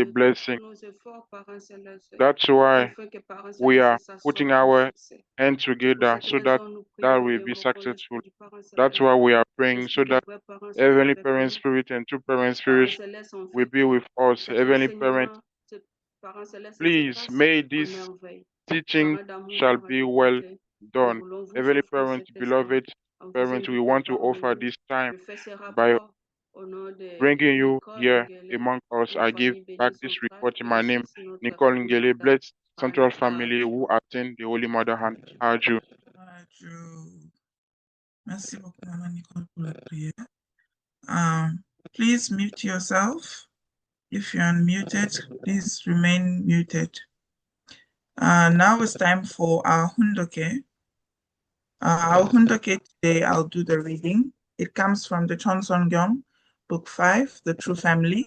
the blessing. That's why we are putting our hands together so that will be successful. That's why we are praying so that Heavenly Parent Spirit and True Parent Spirit will be with us. Heavenly Parent, please may this teaching shall be well done. Heavenly Parent, beloved Parent, we want to offer this time by bringing you here among us. I give back this report in my name, Nicole Ngele, blessed Central Family who attend the Holy Mother hand. Arju. Merci beaucoup, Maman Nicole, pour la prière. Please mute yourself. If you're unmuted, please remain muted. Now it's time for our Hundoke. Our Hundoke today, I'll do the reading. It comes from the Chonsongyong, Book 5, The True Family,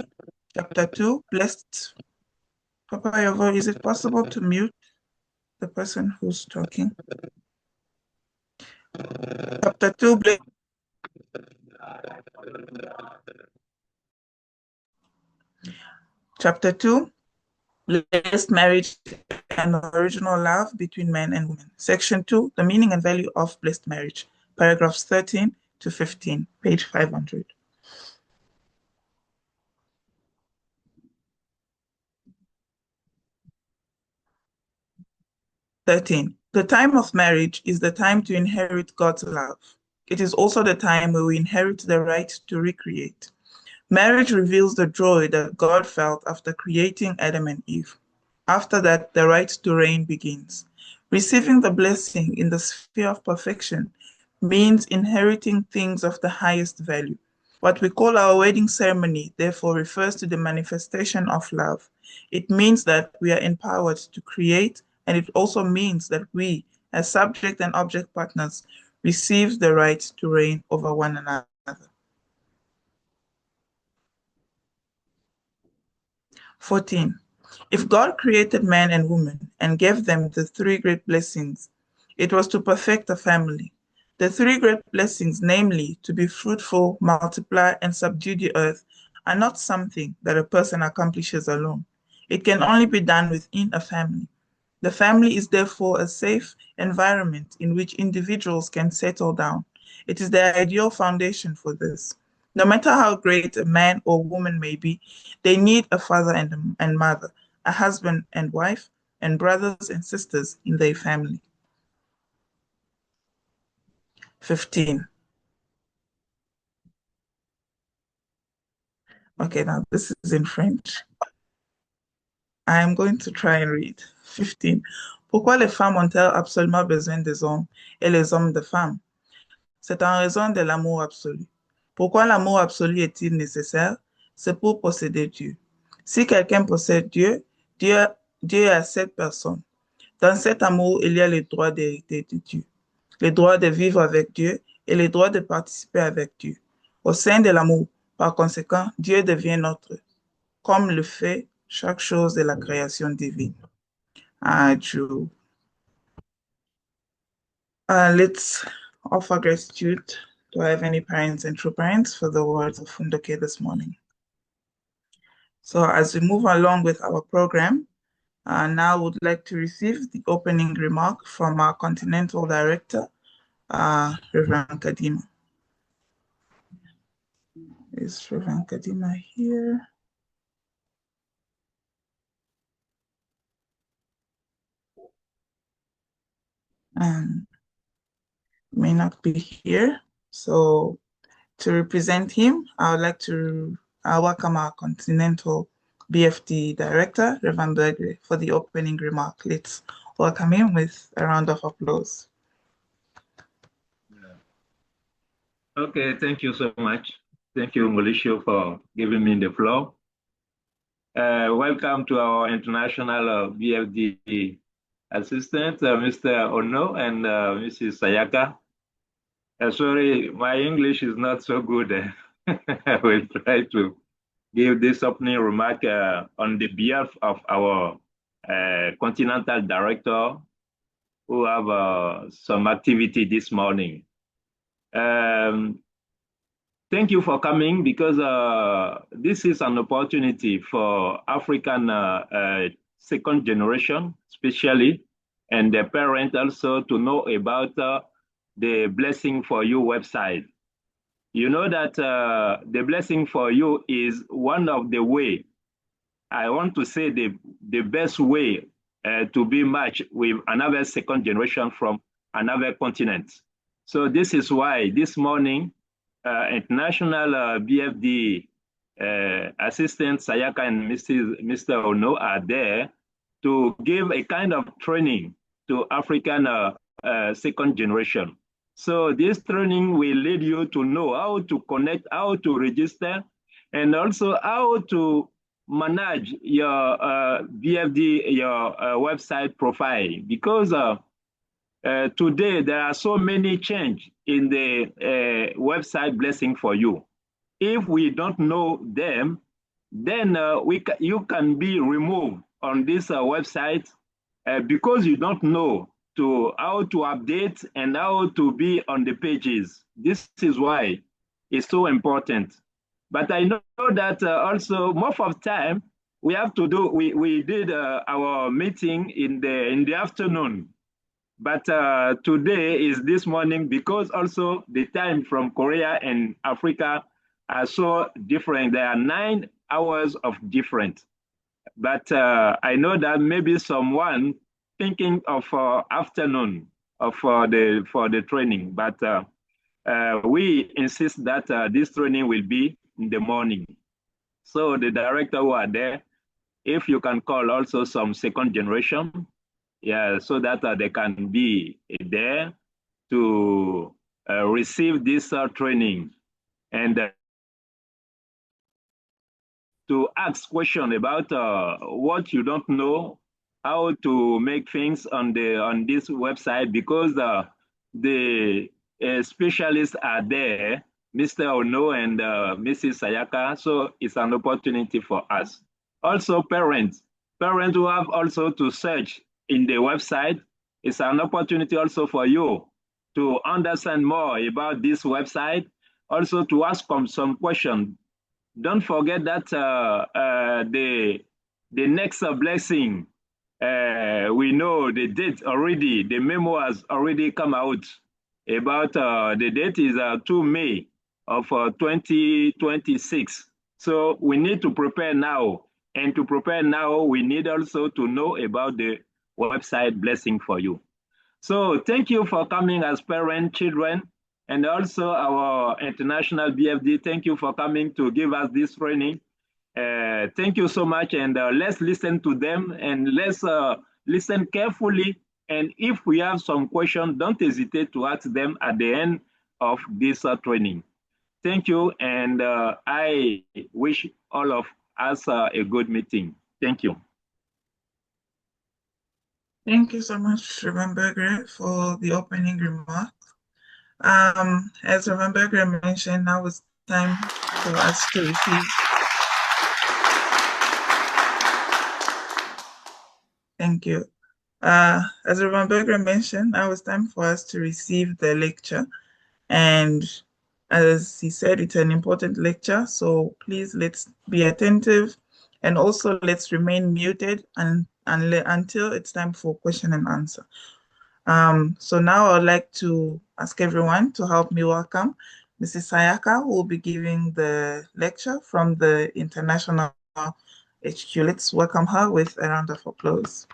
Chapter 2, Blessed. Papa Yovo, is it possible to mute the person who's talking? Chapter 2, Blessed. Chapter 2, Blessed Marriage and Original Love Between Men and Women. Section 2, The Meaning and Value of Blessed Marriage. Paragraphs 13 to 15, page 500. The time of marriage is the time to inherit God's love. It is also the time where we inherit the right to recreate. Marriage reveals the joy that God felt after creating Adam and Eve. After that, the right to reign begins. Receiving the blessing in the sphere of perfection means inheriting things of the highest value. What we call our wedding ceremony, therefore, refers to the manifestation of love. It means that we are empowered to create, and it also means that we, as subject and object partners, receive the right to reign over one another. 14. If God created man and woman and gave them the three great blessings, it was to perfect a family. The three great blessings, namely, to be fruitful, multiply, and subdue the earth, are not something that a person accomplishes alone. It can only be done within a family. The family is therefore a safe environment in which individuals can settle down. It is the ideal foundation for this. No matter how great a man or woman may be, they need a father and mother, a husband and wife, and brothers and sisters in their family. 15. Okay, now this is in French. I am going to try and read. 15. Pourquoi les femmes ont-elles absolument besoin des hommes et les hommes des femmes? C'est en raison de l'amour absolu. Pourquoi l'amour absolu est-il nécessaire? C'est pour posséder Dieu. Si quelqu'un possède Dieu, Dieu est à cette personne. Dans cet amour, il y a le droit d'hériter de Dieu, le droit de vivre avec Dieu et le droit de participer avec Dieu. Au sein de l'amour, par conséquent, Dieu devient notre, comme le fait chaque chose de la création divine. Adieu. Let's offer gratitude. Do I have any parents and true parents for the words of Fundoke this morning? So as we move along with our program, now would like to receive the opening remark from our Continental Director, Reverend Kadima. Is Reverend Kadima here? May not be here. So to represent him, I would like to welcome our Continental BFD Director, Reverend Berger, for the opening remark. Let's welcome him with a round of applause. Okay, thank you so much. Thank you, Mauricio, for giving me the floor. Welcome to our international BFD assistant, Mr. Ono and Mrs. Sayaka. Sorry, my English is not so good. I will try to give this opening remark on the behalf of our Continental Director who have some activity this morning. thank you for coming because this is an opportunity for African second generation, especially, and the parent also to know about the Blessing for You website. You know that the Blessing for You is one of the way, I want to say the best way to be matched with another second generation from another continent. So this is why this morning, international BFD assistant Sayaka and Mr. Ono are there to give a kind of training to African second generation. So this training will lead you to know how to connect, how to register, and also how to manage your BFD, your website profile, because today there are so many change in the website Blessing for You. If we don't know them, then you can be removed on this website because you don't know how to update and how to be on the pages. This is why it's so important. But I know that also most of the time we have to do, we did our meeting in the afternoon. But today is this morning because also the time from Korea and Africa are so different. There are 9 hours of difference. But I know that maybe someone thinking of afternoon for the training. But we insist that this training will be in the morning. So the director who are there, if you can call also some second generation, yeah, so that they can be there to receive this training and to ask questions about what you don't know, how to make things on this website, because the specialists are there, Mr. Ono and Mrs. Sayaka. So it's an opportunity for us. Also, parents who have also to search in the website, it's an opportunity also for you to understand more about this website, also to ask some questions. Don't forget that the next blessing, we know the date already, the memo has already come out about the date is 2 May of 2026. So we need to prepare now. And to prepare now, we need also to know about the website Blessing for You. So thank you for coming as parents, children, and also our international BFD. Thank you for coming to give us this training. Thank you so much, and let's listen to them, and let's listen carefully. And if we have some questions, don't hesitate to ask them at the end of this training. Thank you, and I wish all of us a good meeting. Thank you. Thank you so much, Reverend Berger, for the opening remarks. As Reverend Berger mentioned, now it's time for us to receive. Thank you. As Reverend Berger mentioned, now it's time for us to receive the lecture. And as he said, it's an important lecture, so please let's be attentive, and also let's remain muted until it's time for question and answer. So now I'd like to ask everyone to help me welcome Mrs. Sayaka, who will be giving the lecture from the International HQ. Let's welcome her with a round of applause.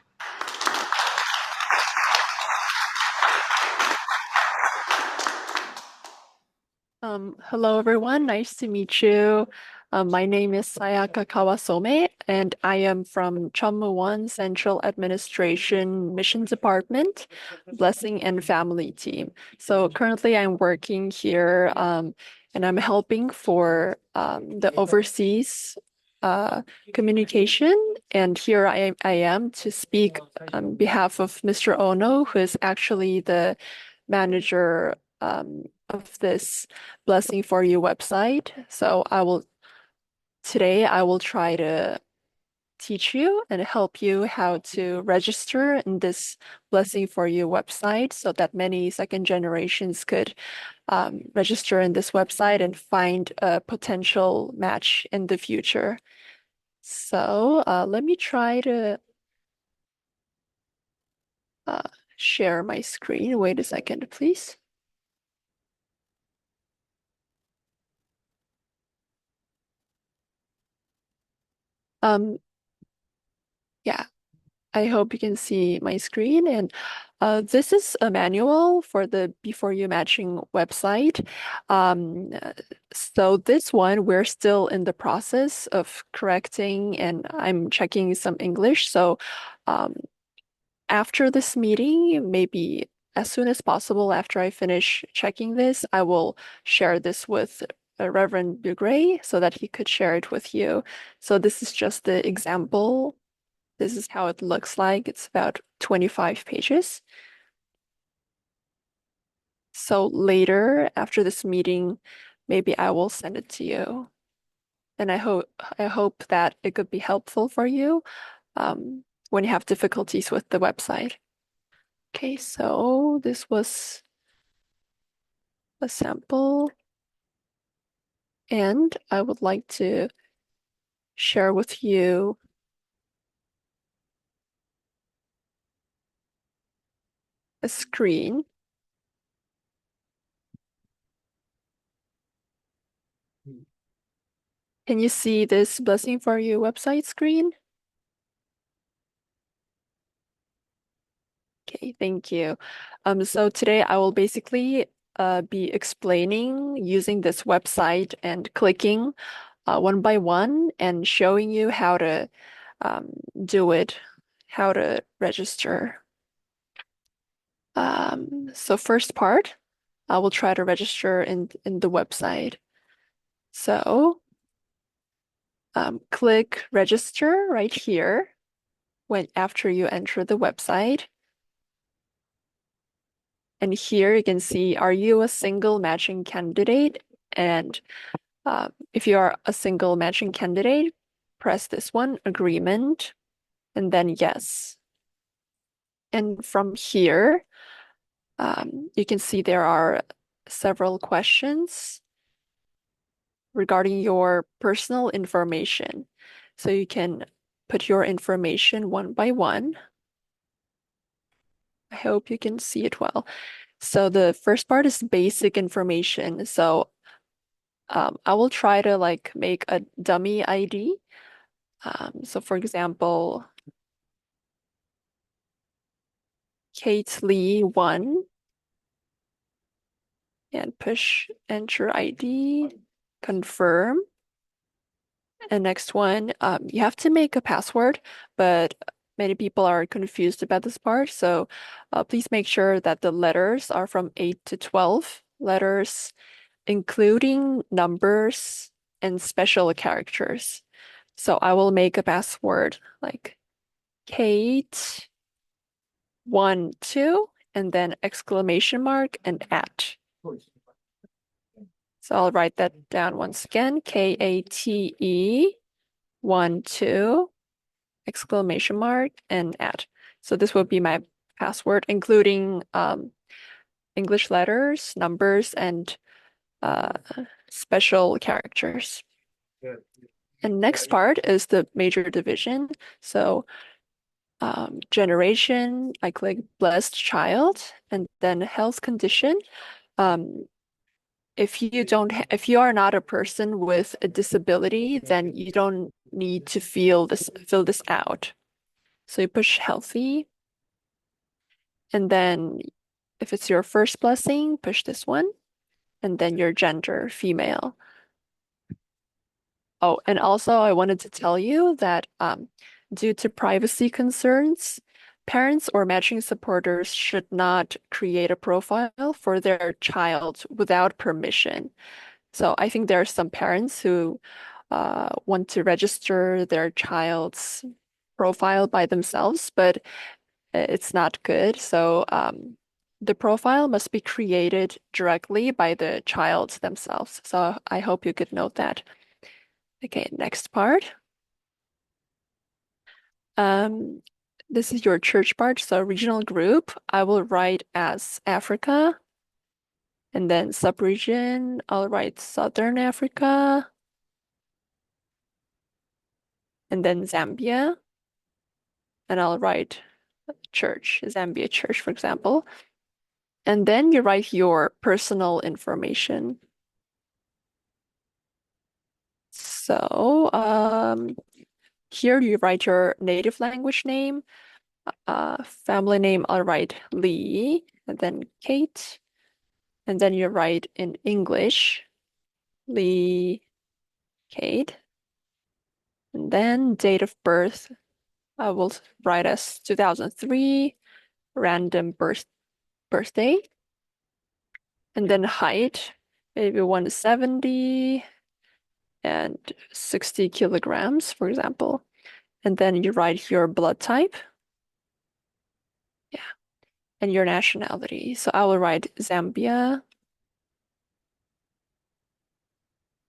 Hello, everyone. Nice to meet you. My name is Sayaka Kawasome, and I am from Chunmoo 1 Central Administration Mission Department, Blessing and Family Team. So currently I'm working here, and I'm helping for the overseas communication. And here I am to speak on behalf of Mr. Ono, who is actually the manager of this Blessing for You website. So today I will try to teach you and help you how to register in this Blessing for You website so that many second generations could register in this website and find a potential match in the future. So let me try to share my screen. Wait a second, please. Yeah, I hope you can see my screen. And this is a manual for the Before You Matching website. So this one, we're still in the process of correcting and I'm checking some English. So after this meeting, maybe as soon as possible after I finish checking this, I will share this with Reverend Bugray so that he could share it with you. So this is just the example. This is how it looks like. It's about 25 pages. So later, after this meeting, maybe I will send it to you. And I hope that it could be helpful for you when you have difficulties with the website. Okay, so this was a sample. And I would like to share with you a screen. Can you see this Blessing for You website screen? Okay, thank you. So today I will basically be explaining using this website and clicking one by one and showing you how to do it, how to register. So first part, I will try to register in the website. So click register right here after you enter the website. And here you can see, are you a single matching candidate? And if you are a single matching candidate, press this one, agreement, and then yes. And from here, you can see there are several questions regarding your personal information. So you can put your information one by one. I hope you can see it well. So the first part is basic information. So I will try to make a dummy ID. So for example, Kate Lee 1 and push enter ID, confirm. And next one, you have to make a password, but many people are confused about this part. So please make sure that the letters are from 8 to 12 letters, including numbers and special characters. So I will make a password like Kate 1, 2, and then exclamation mark and @ So I'll write that down once again, KATE 1, 2, exclamation mark and @ So this will be my password, including English letters, numbers, and special characters. And next part is the major division. So generation, I click blessed child, and then health condition. If you are not a person with a disability, then you don't need to fill this out. So you push healthy, and then if it's your first blessing, push this one, and then your gender, female. Oh, and also I wanted to tell you that due to privacy concerns, parents or matching supporters should not create a profile for their child without permission. So I think there are some parents who want to register their child's profile by themselves, but it's not good. So the profile must be created directly by the child themselves. So I hope you could note that. Okay, next part. This is your church part, so regional group. I will write as Africa. And then subregion, I'll write Southern Africa. And then Zambia. And I'll write church, Zambia Church, for example. And then you write your personal information. So here you write your native language name. Family name, I'll write Lee, and then Kate. And then you write in English, Lee, Kate. And then date of birth, I will write as 2003, random birthday. And then height, maybe 170 and 60 kilograms, for example. And then you write your blood type. Yeah. And your nationality. So I will write Zambia.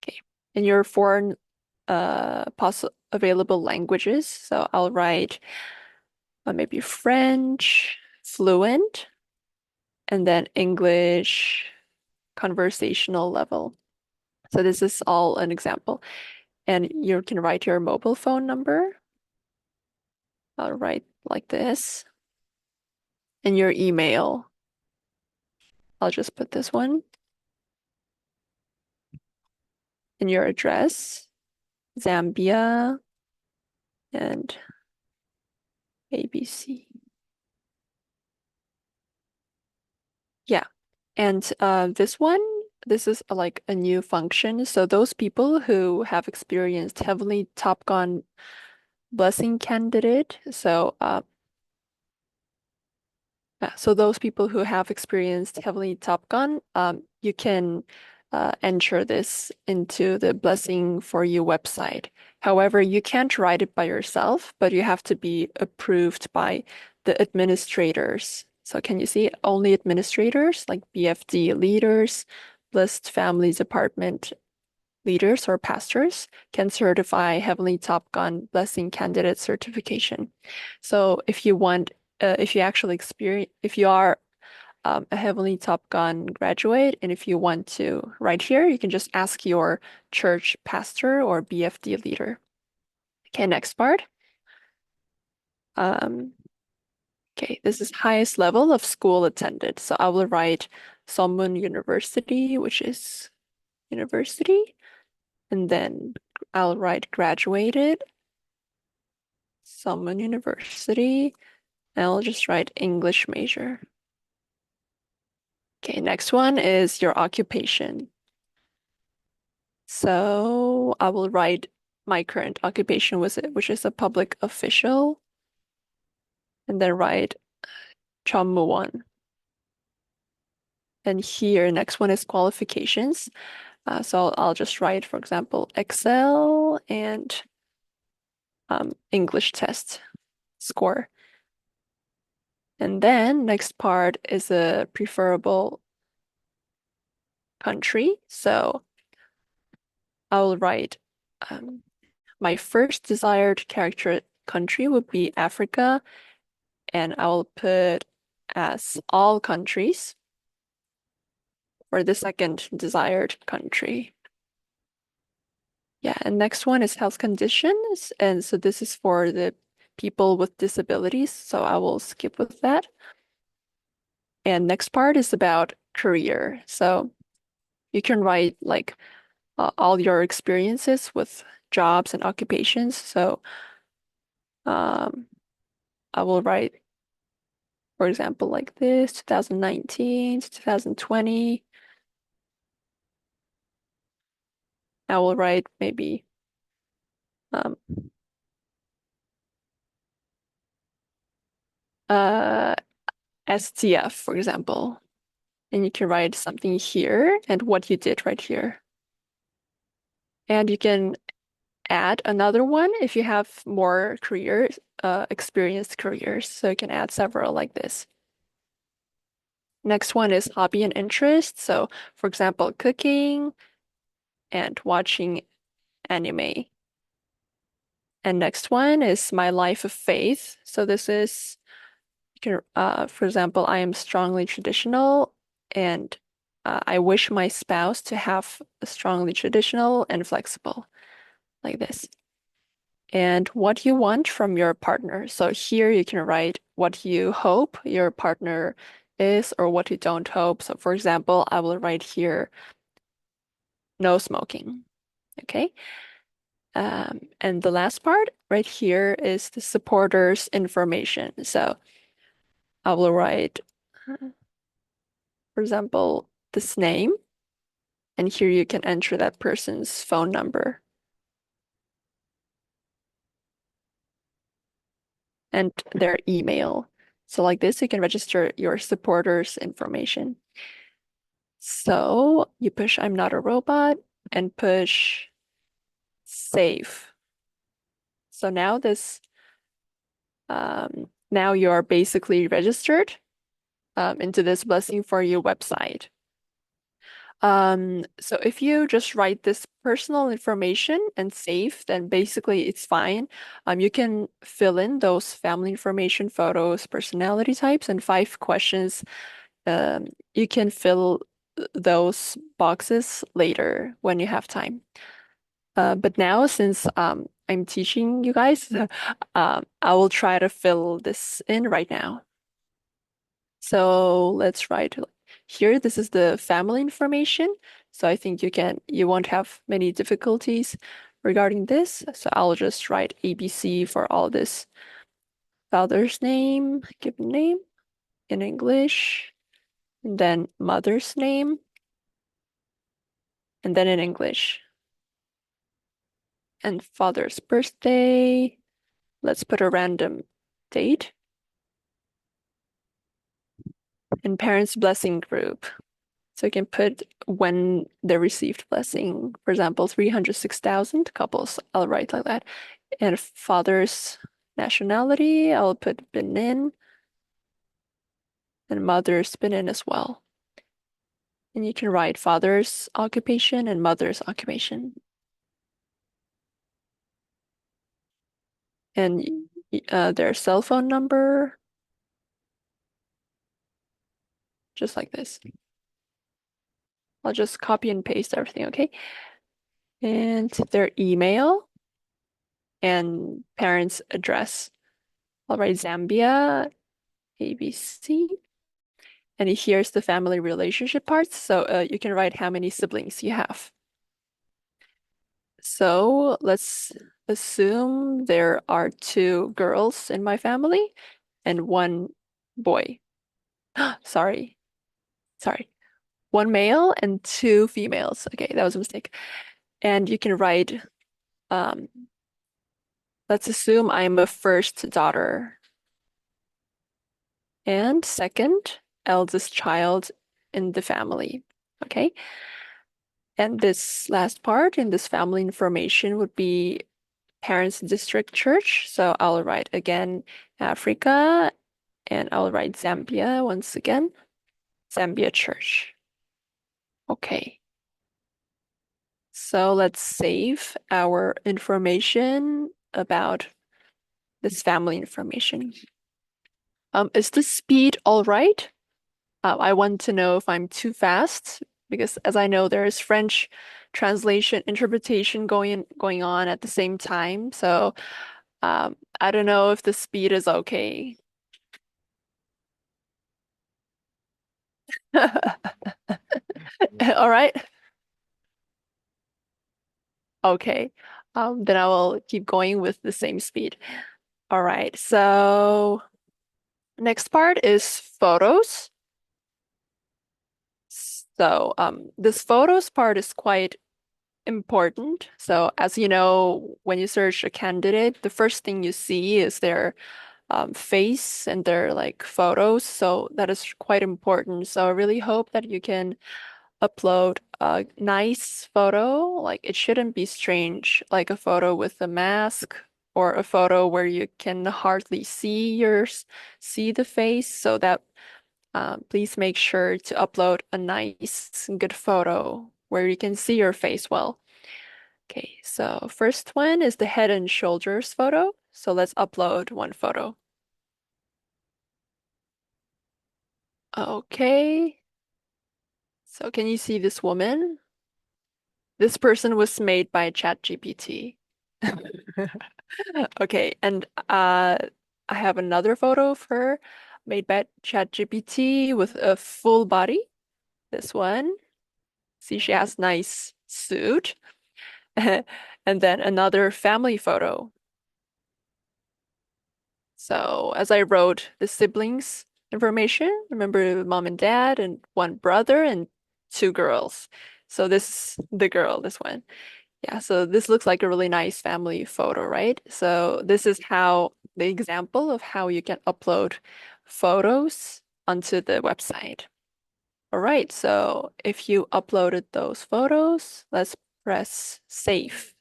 Okay. And your foreign available languages. So I'll write maybe French, fluent, and then English, conversational level. So this is all an example. And you can write your mobile phone number. I'll write like this. And your email. I'll just put this one. And your address, Zambia, and ABC. Yeah. And this is like a new function. So those people who have experienced Heavenly Top Gun blessing candidate. So those people who have experienced Heavenly Top Gun, you can enter this into the Blessing for You website. However, you can't write it by yourself, but you have to be approved by the administrators. So can you see only administrators like BFD leaders, Blessed Families Department leaders or pastors can certify Heavenly Top Gun Blessing Candidate certification. So if you want, if you actually experience, if you are a Heavenly Top Gun graduate, and if you want to write here, you can just ask your church pastor or BFD leader. Okay, next part. Okay, this is highest level of school attended. So I will write Somun University, which is university. And then I'll write graduated, Somun University, and I'll just write English major. Okay, next one is your occupation. So I will write my current occupation which is a public official, and then write Chommuwon. And here, next one is qualifications. So I'll just write, for example, Excel and English test score. And then next part is a preferable country. So I will write my first desired character country would be Africa, and I will put as all countries for the second desired country. Yeah, and next one is health conditions. And so this is for the people with disabilities. So I will skip with that. And next part is about career. So you can write like all your experiences with jobs and occupations. So I will write, for example, like this, 2019 to 2020. I will write maybe STF, for example. And you can write something here and what you did right here. And you can add another one if you have more careers, experienced careers. So you can add several like this. Next one is hobby and interest. So for example, cooking and watching anime. And next one is my life of faith. So this is, you can, for example, I am strongly traditional, and I wish my spouse to have a strongly traditional and flexible, like this. And what you want from your partner. So here you can write what you hope your partner is or what you don't hope. So for example, I will write here, no smoking. Okay. And the last part right here is the supporter's information. So I will write, for example, this name, and here you can enter that person's phone number and their email. So like this, you can register your supporter's information. So you push I'm not a robot and push save. So now now you are basically registered into this Blessing for You website. So if you just write this personal information and save, then basically it's fine. You can fill in those family information, photos, personality types, and 5 questions. You can fill those boxes later when you have time. But now, since I'm teaching you guys, I will try to fill this in right now. So let's write here. This is the family information. So I think you won't have many difficulties regarding this. So I'll just write ABC for all this. Father's name, given name in English, and then mother's name, and then in English. And father's birthday. Let's put a random date. And parents' blessing group. So you can put when they received blessing, for example, 306,000 couples. I'll write like that. And father's nationality, I'll put Benin. And mother's Benin as well. And you can write father's occupation and mother's occupation. And their cell phone number, just like this. I'll just copy and paste everything, okay? And their email and parents' address. I'll write Zambia, ABC. And here's the family relationship parts. So you can write how many siblings you have. So let's assume there are 2 girls in my family and 1 boy. Sorry. 1 male and 2 females. Okay, that was a mistake. And you can write, let's assume I'm a first daughter and second eldest child in the family. Okay. And this last part in this family information would be parents district church. So I'll write again Africa, and I'll write Zambia once again, Zambia church. Okay. So let's save our information about this family information. Is the speed all right? I want to know if I'm too fast, because as I know, there is French translation interpretation going on at the same time. So I don't know if the speed is okay. All right. Okay. Then I will keep going with the same speed. All right. So next part is photos. So this photos part is quite important. So as you know, when you search a candidate, the first thing you see is their face and their like photos. So that is quite important. So I really hope that you can upload a nice photo. Like it shouldn't be strange, like a photo with a mask or a photo where you can hardly see the face. So that please make sure to upload a nice, good photo where you can see your face well. Okay, so first one is the head and shoulders photo. So let's upload one photo. Okay. So can you see this woman? This person was made by ChatGPT. Okay, and I have another photo of her made by ChatGPT with a full body. This one. See, she has nice suit. And then another family photo. So as I wrote the siblings information, remember mom and dad and one brother and two girls. So this the girl, this one. Yeah, so this looks like a really nice family photo, right? So this is how the example of how you can upload photos onto the website. All right, so if you uploaded those photos, let's press save.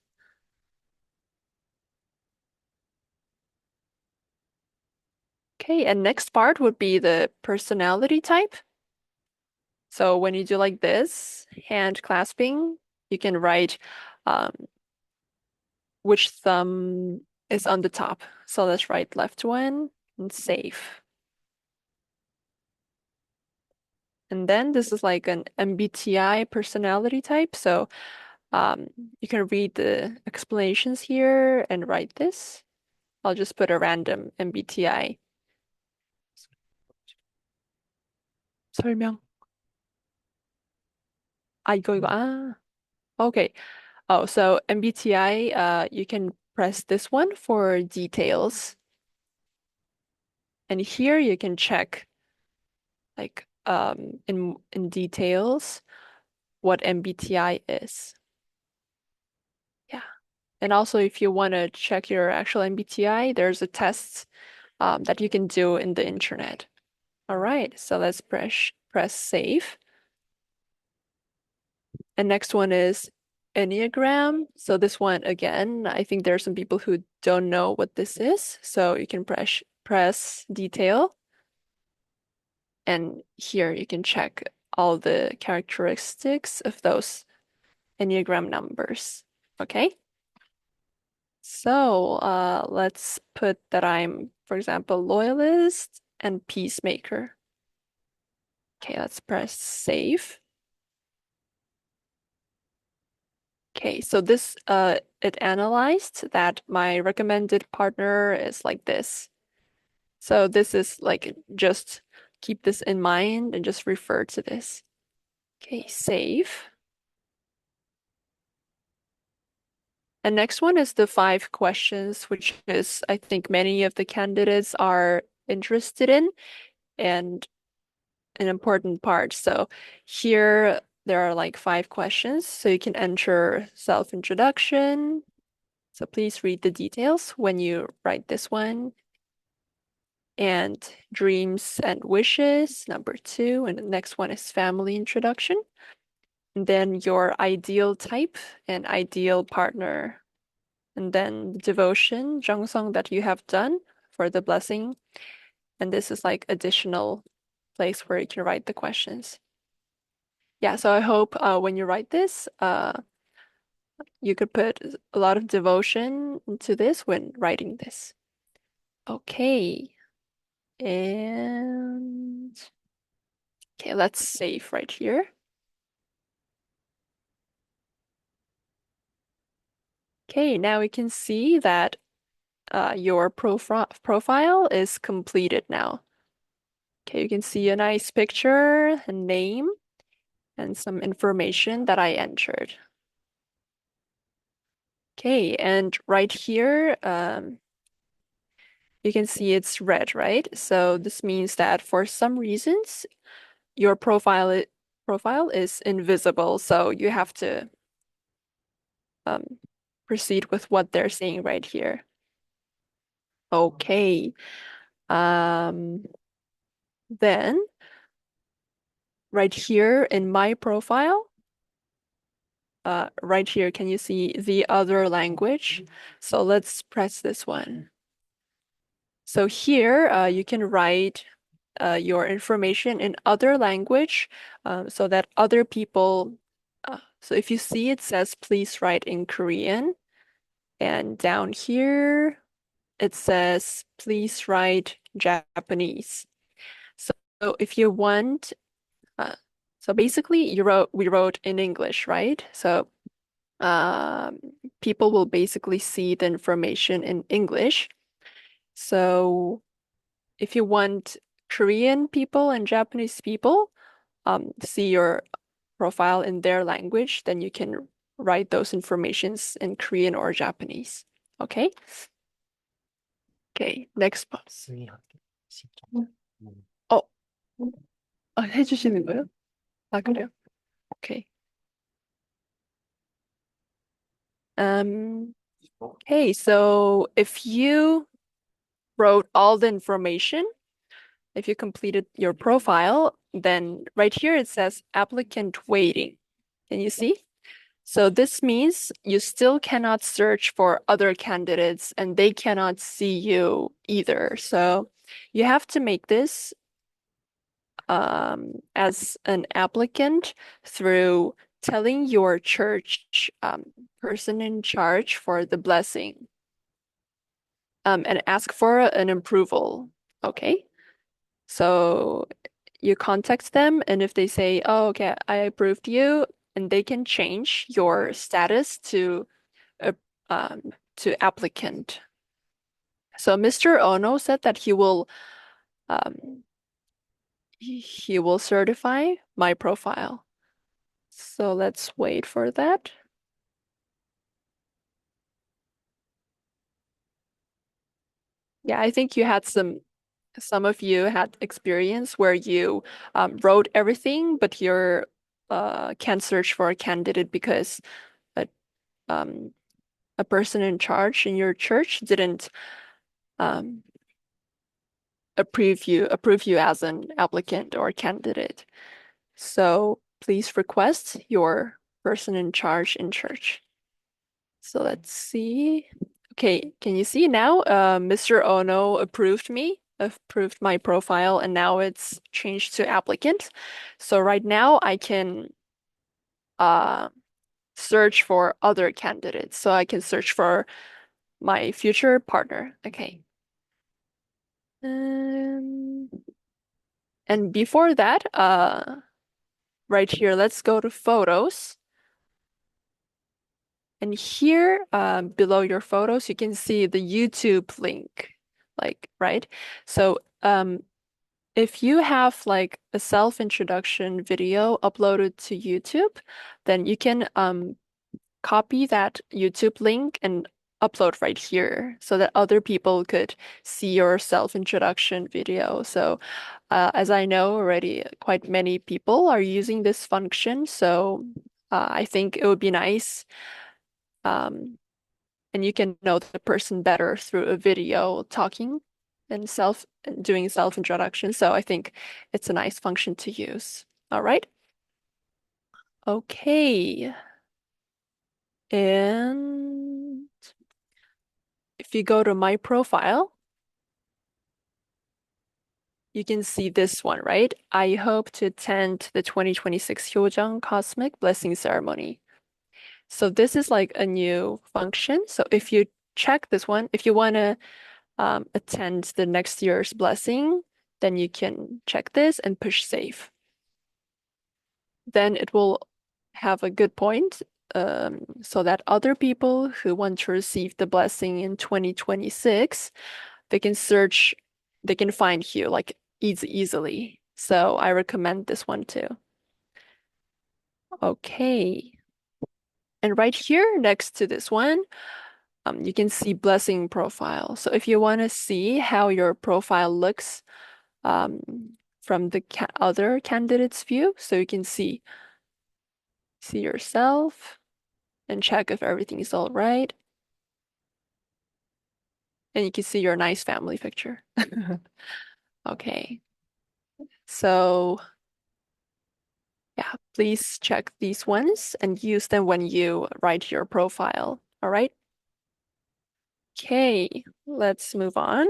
Okay, and next part would be the personality type. So when you do like this, hand clasping, you can write which thumb is on the top. So let's write left one and save. And then this is like an MBTI personality type. So you can read the explanations here and write this. I'll just put a random MBTI. 설명. 이거. Okay. Oh, so MBTI, you can press this one for details. And here you can check like in details what MBTI is. Yeah. And also if you want to check your actual MBTI, there's a test that you can do in the internet. All right, so let's press save. And next one is Enneagram. So this one again, I think there are some people who don't know what this is. So you can press detail. And here you can check all the characteristics of those Enneagram numbers. Okay. So let's put that I'm, for example, loyalist and peacemaker. Okay, let's press save. Okay, so this it analyzed that my recommended partner is like this. So this is like just keep this in mind and just refer to this. Okay, save. And next one is the 5 questions, which is I think many of the candidates are interested in and an important part. So here there are like 5 questions. So you can enter self-introduction. So please read the details when you write this one. And dreams and wishes, number 2. And the next one is family introduction. And then your ideal type and ideal partner. And then devotion, Jeongsong, that you have done for the blessing. And this is like additional place where you can write the questions. Yeah, so I hope when you write this, you could put a lot of devotion into this when writing this. Okay. And okay, let's save right here. Okay, now we can see that your profile is completed now. Okay, you can see a nice picture, a name, and some information that I entered. Okay, and right here, you can see it's red, right? So this means that for some reasons, your profile is invisible, so you have to proceed with what they're saying right here. Okay. Then right here in my profile, right here, can you see the other language? So let's press this one. So here you can write your information in other language so that other people So if you see, it says please write in Korean. And down here, it says please write Japanese. So if you want, so basically we wrote in English, right? So people will basically see the information in English. So if you want Korean people and Japanese people see your profile in their language, then you can write those informations in Korean or Japanese. Okay? Okay, next post. 어, 해주시는 거예요? 아, 그래요? Okay. Okay, so if you wrote all the information, if you completed your profile, then right here it says applicant waiting. Can you see? So this means you still cannot search for other candidates and they cannot see you either. So you have to make this as an applicant through telling your church person in charge for the blessing and ask for an approval. Okay. So you contact them, and if they say, oh, okay, I approved you, and they can change your status to applicant. So Mr. Ono said that he will certify my profile. So let's wait for that. Yeah, I think you had some of you had experience where you wrote everything, but you're can't search for a candidate because a person in charge in your church didn't approve you as an applicant or candidate. So please request your person in charge in church. So let's see. Okay, can you see now? Mr. Ono approved my profile, and now it's changed to applicant. So right now I can search for other candidates. So I can search for my future partner. Okay. And before that, right here, let's go to photos. And here, below your photos, you can see the YouTube link, like, right? So, if you have like a self-introduction video uploaded to YouTube, then you can copy that YouTube link and upload right here so that other people could see your self-introduction video. So as I know already, quite many people are using this function. So I think it would be nice. And you can know the person better through a video talking and doing self-introduction. So I think it's a nice function to use. All right. Okay. And if you go to my profile, you can see this one, right? I hope to attend the 2026 Hyojang Cosmic Blessing Ceremony. So this is like a new function. So if you check this one, if you want to attend the next year's blessing, then you can check this and push save. Then it will have a good point so that other people who want to receive the blessing in 2026, they can find you like easily. So I recommend this one too. Okay. And right here next to this one, you can see blessing profile. So if you want to see how your profile looks from the other candidate's view, so you can see yourself and check if everything is all right. And you can see your nice family picture. Okay. So yeah, please check these ones and use them when you write your profile. All right. Okay, let's move on.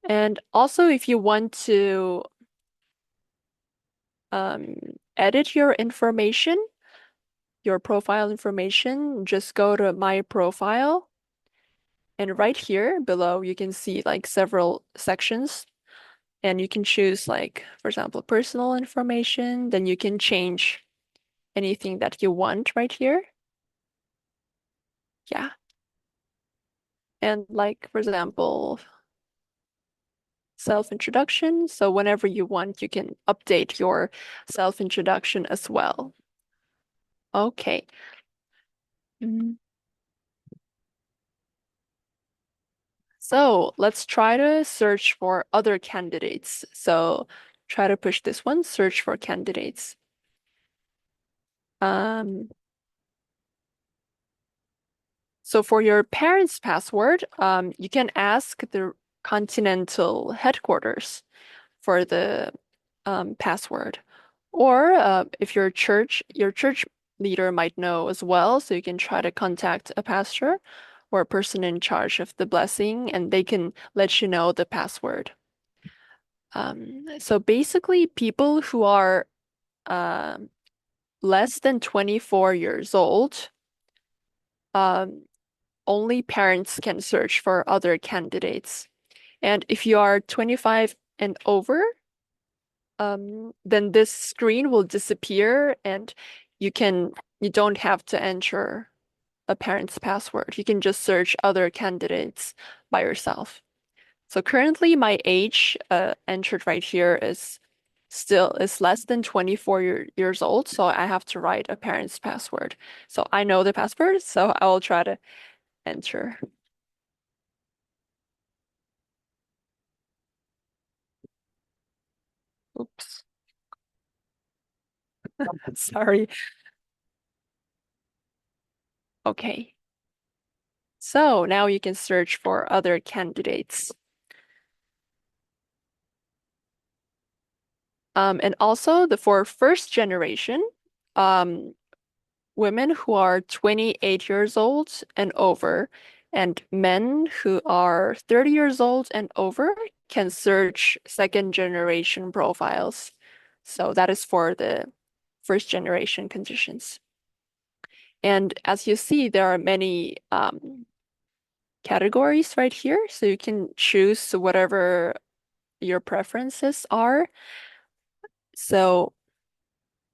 And also, if you want to edit your information, your profile information, just go to My Profile. And right here below, you can see like several sections. And you can choose like, for example, personal information. Then you can change anything that you want right here. Yeah. And like, for example, self-introduction. So whenever you want, you can update your self-introduction as well. Okay. So let's try to search for other candidates. So try to push this one, search for candidates. So for your parents' password, you can ask the Continental headquarters for the password. Or if your church leader might know as well, so you can try to contact a pastor or a person in charge of the blessing, and they can let you know the password. So basically, people who are less than 24 years old, only parents can search for other candidates. And if you are 25 and over, then this screen will disappear and you don't have to enter a parent's password. You can just search other candidates by yourself. So currently my age entered right here is less than 24 years old, so I have to write a parent's password. So I know the password, so I will try to enter. Oops. Sorry. Okay. So now you can search for other candidates. And also for first generation, women who are 28 years old and over, and men who are 30 years old and over can search second generation profiles. So that is for the first generation conditions. And as you see, there are many categories right here. So you can choose whatever your preferences are. So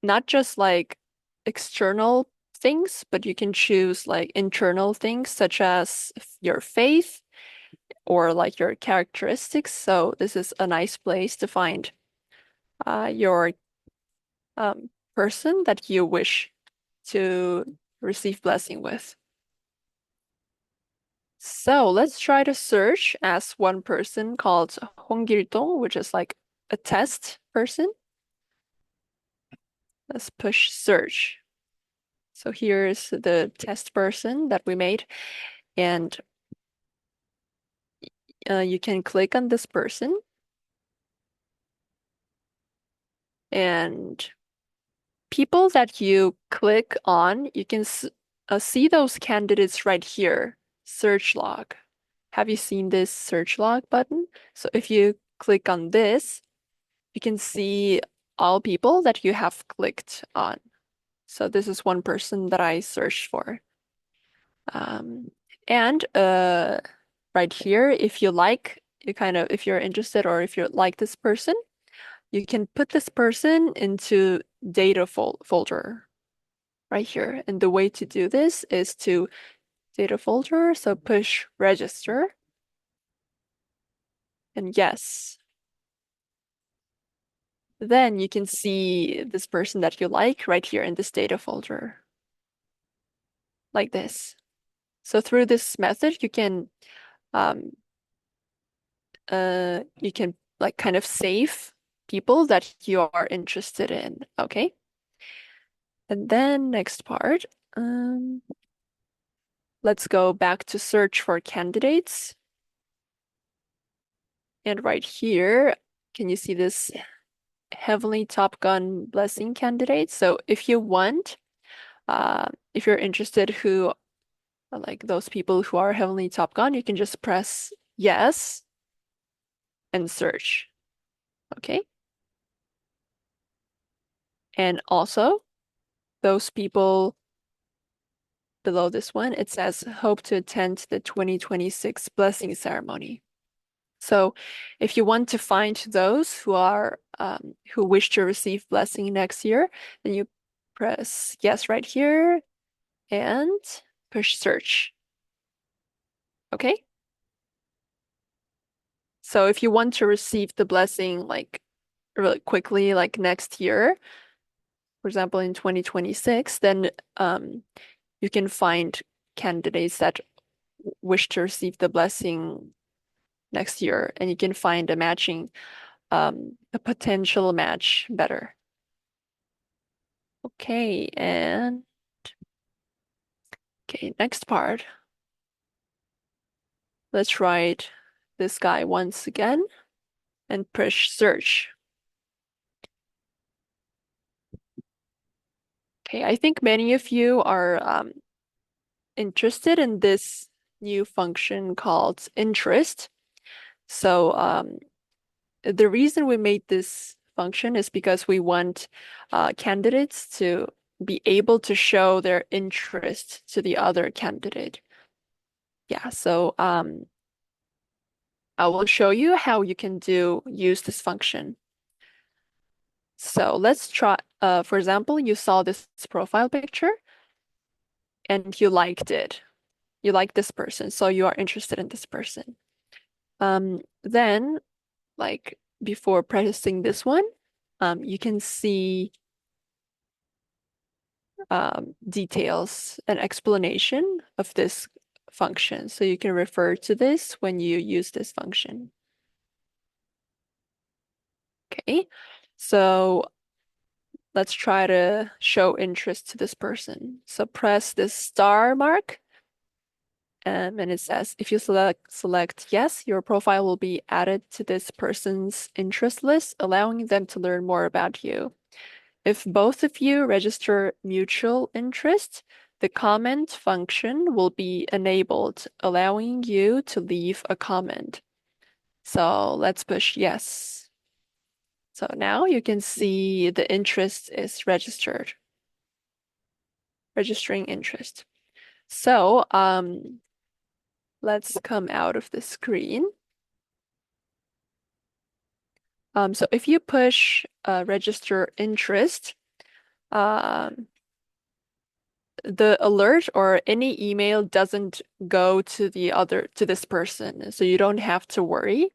not just like external things, but you can choose like internal things such as your faith or like your characteristics. So this is a nice place to find your person that you wish to receive blessing with. So let's try to search as one person called Hong Gil-dong, which is like a test person. Let's push search. So here's the test person that we made, and you can click on this person, and people that you click on, you can see those candidates right here, search log. Have you seen this search log button? So if you click on this, you can see all people that you have clicked on. So this is one person that I searched for. And right here, if you like, if you're interested or if you like this person, you can put this person into data folder right here. And the way to do this is to data folder, so push register. And yes. Then you can see this person that you like right here in this data folder. Like this. So through this method, you can like kind of save people that you are interested in, okay? And then next part, let's go back to search for candidates. And right here, can you see this Heavenly Top Gun blessing candidate? So if you want, if you're interested who, like those people who are Heavenly Top Gun, you can just press yes and search, okay? And also, those people below this one, it says hope to attend the 2026 blessing ceremony. So if you want to find those who wish to receive blessing next year, then you press yes right here and push search. Okay? So if you want to receive the blessing like really quickly, like next year, for example, in 2026, then you can find candidates that wish to receive the blessing next year, and you can find a potential match better. Okay, next part. Let's write this guy once again and push search. Okay, I think many of you are interested in this new function called interest. So the reason we made this function is because we want candidates to be able to show their interest to the other candidate. Yeah, so I will show you how you can use this function. So let's try, for example, you saw this profile picture and you liked it. You like this person, so you are interested in this person. Then, like before pressing this one, you can see details and explanation of this function. So you can refer to this when you use this function. Okay, so let's try to show interest to this person. So press this star mark. And it says, if you select yes, your profile will be added to this person's interest list, allowing them to learn more about you. If both of you register mutual interest, the comment function will be enabled, allowing you to leave a comment. So let's push yes. So now you can see the interest is registered. Registering interest. So let's come out of the screen. So if you push register interest, the alert or any email doesn't go to this person, so you don't have to worry.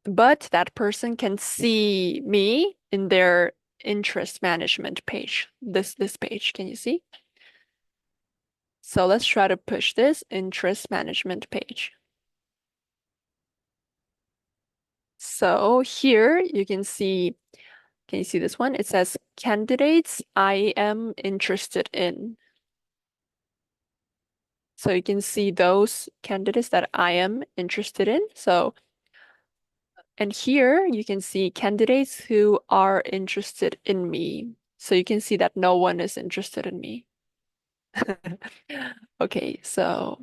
But that person can see me in their interest management page. This page, can you see? So let's try to push this interest management page. So here you can you see this one? It says candidates I am interested in. So you can see those candidates that I am interested in. And here you can see candidates who are interested in me. So you can see that no one is interested in me. Okay, so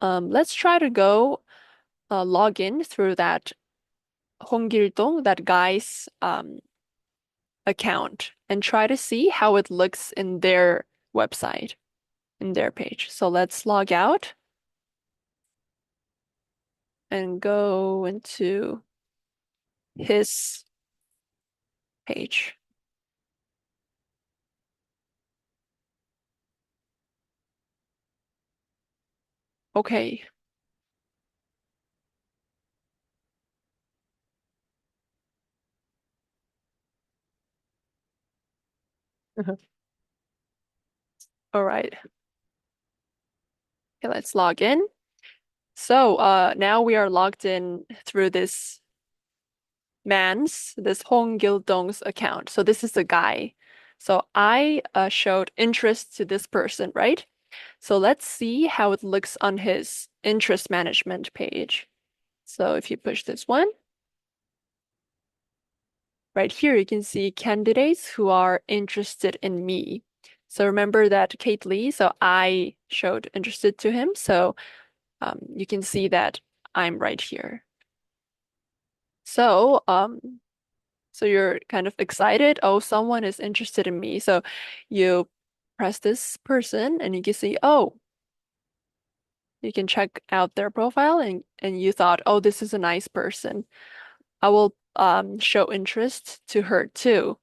let's try to go log in through that Honggil-dong, that guy's account, and try to see how it looks in their website, in their page. So let's log out and go into his page. Okay. All right. Okay, let's log in. So now we are logged in through this Hong Gil-dong's account. So this is the guy. So I showed interest to this person, right? So let's see how it looks on his interest management page. So if you push this one, right here, you can see candidates who are interested in me. So remember that Kate Lee, so I showed interested to him. So you can see that I'm right here. So So you're kind of excited. Oh, someone is interested in me. So you press this person and you can see, oh, you can check out their profile and you thought, oh, this is a nice person. I will show interest to her too.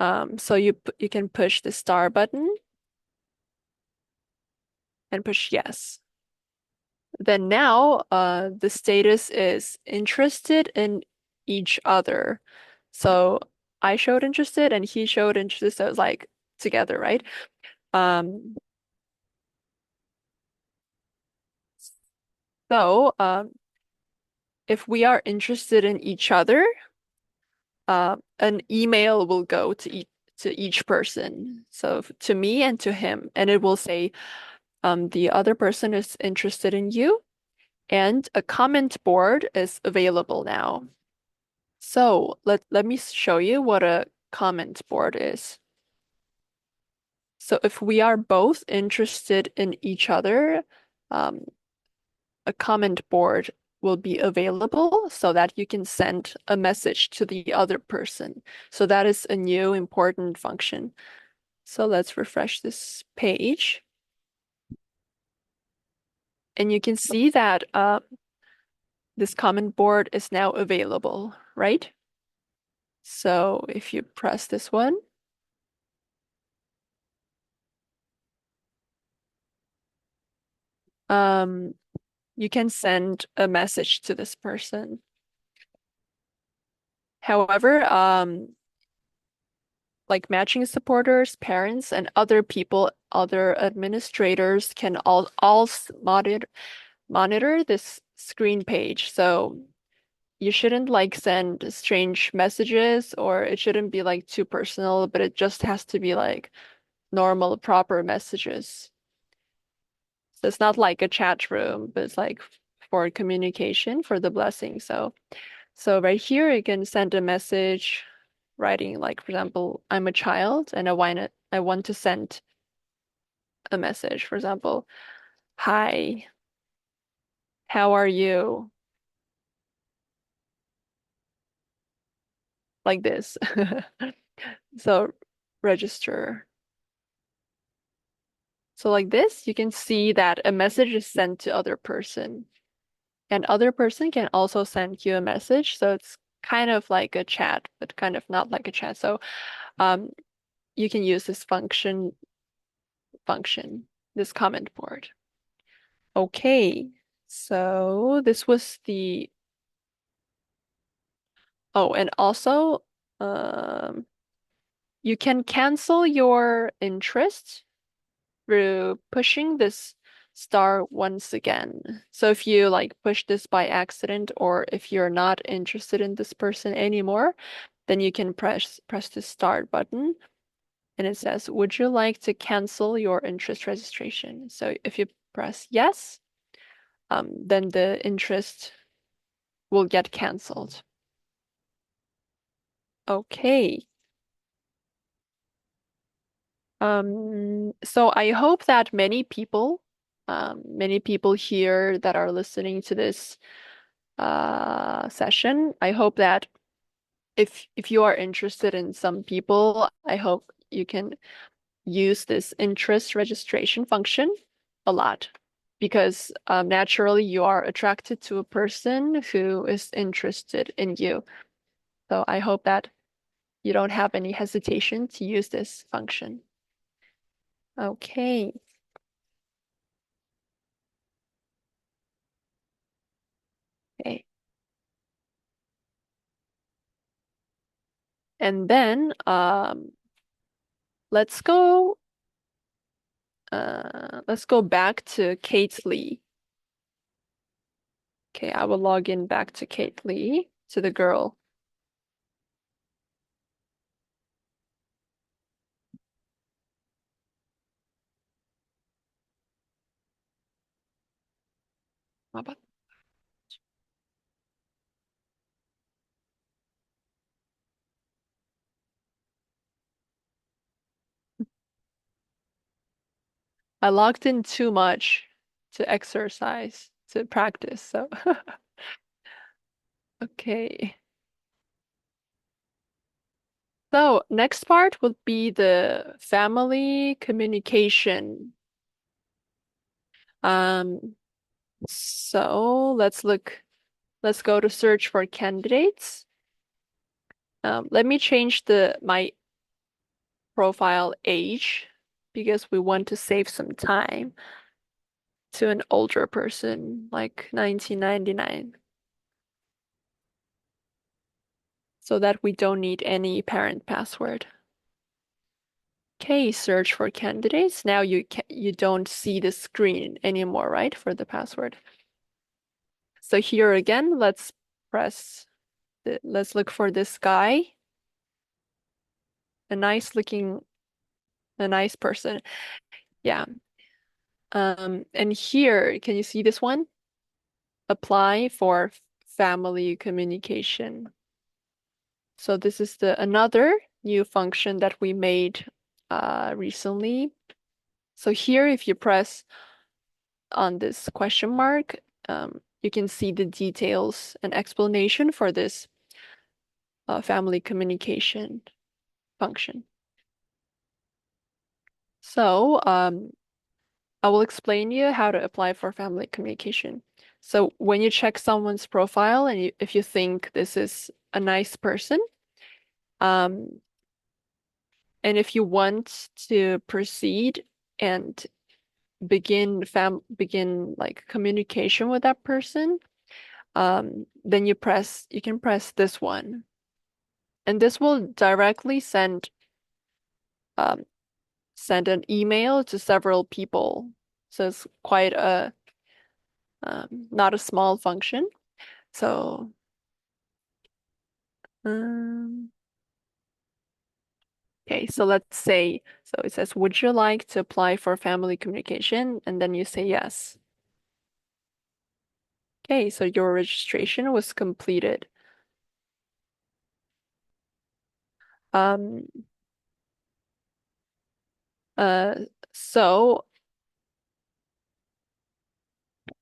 So you can push the star button and push yes. Then now the status is interested in each other. So I showed interested and he showed interested, so it's like together, right? Um, so if we are interested in each other, an email will go to each person. So to me and to him, and it will say, the other person is interested in you, and a comment board is available now. So let me show you what a comment board is. So if we are both interested in each other, um, a comment board will be available so that you can send a message to the other person. So that is a new important function. So let's refresh this page. And you can see that this comment board is now available, right? So if you press this one, you can send a message to this person. However, like matching supporters, parents, and other people, other administrators can all monitor this screen page. So you shouldn't like send strange messages, or it shouldn't be like too personal, but it just has to be like normal, proper messages. So it's not like a chat room, but it's like for communication, for the blessing. So right here you can send a message writing like, for example, I'm a child and I want to send a message. For example, hi, how are you? Like this. So register. So like this, you can see that a message is sent to other person. And other person can also send you a message. So it's kind of like a chat, but kind of not like a chat. So um, you can use this function, this comment board. Okay, so this was the, oh, and also you can cancel your interest through pushing this star once again. So if you like push this by accident, or if you're not interested in this person anymore, then you can press the start button and it says, would you like to cancel your interest registration? So if you press yes, then the interest will get canceled. Okay. So I hope that many people here that are listening to this session, I hope that if you are interested in some people, I hope you can use this interest registration function a lot, because naturally you are attracted to a person who is interested in you. So I hope that you don't have any hesitation to use this function. Okay. Okay. And then let's go back to Kate Lee. Okay, I will log in back to Kate Lee, to the girl. I logged in too much to exercise, to practice, so okay. So next part would be the family communication. So let's go to search for candidates. Let me change my profile age because we want to save some time to an older person, like 1999. So that we don't need any parent password. Okay, search for candidates. Now you don't see the screen anymore, right? For the password. So here again, let's look for this guy. A nice person. Yeah. And here, can you see this one? Apply for family communication. So this is another new function that we made recently. So here, if you press on this question mark, you can see the details and explanation for this family communication function. So I will explain you how to apply for family communication. So when you check someone's profile and if you think this is a nice person, and if you want to proceed and begin like communication with that person, then you can press this one, and this will directly send an email to several people. So it's quite not a small function. So okay, so let's say, so it says, would you like to apply for family communication? And then you say yes. Okay, so your registration was completed. Um, so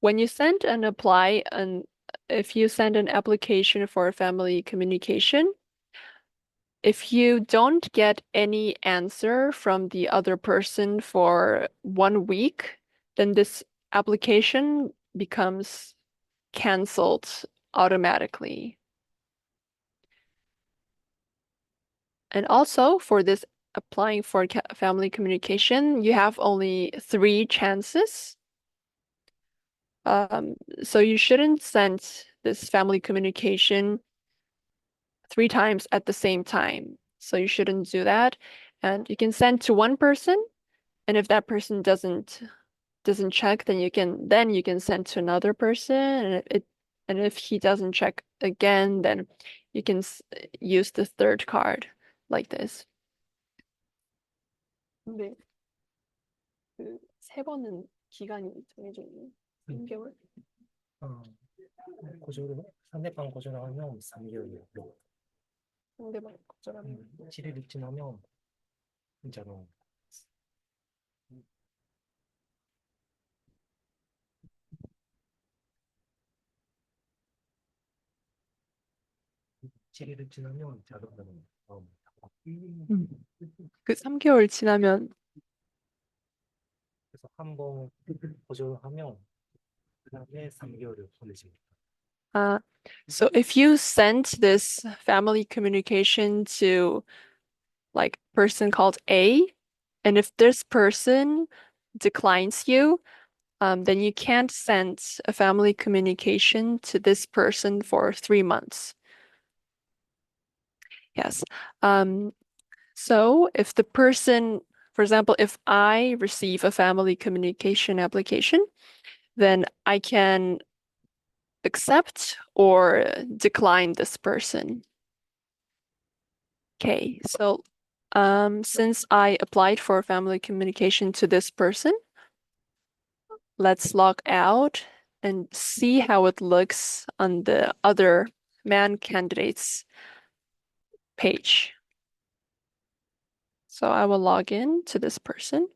when you send and apply, and if you send an application for family communication, if you don't get any answer from the other person for 1 week, then this application becomes canceled automatically. And also for this applying for family communication, you have only 3 chances. So you shouldn't send this family communication 3 times at the same time. So you shouldn't do that. And you can send to one person, and if that person doesn't check, then you can send to another person, and if he doesn't check again, then you can use the third card like this. 근데 그 3번은 기간이 정해져 있는 3개월? 상대방 거절하면 3개월이요. 상대방 거절하면 7일 지나면 진짜로 7일 지나면 자동으로 그 3개월 지나면 그래서 한번 거절하면 그다음에 3개월을 보내십니다. So if you send this family communication to like person called A, and if this person declines you, then you can't send a family communication to this person for 3 months. Yes. So if the person, for example, if I receive a family communication application, then I can accept or decline this person. Okay, so since I applied for family communication to this person, let's log out and see how it looks on the other man candidates page. So I will log in to this person.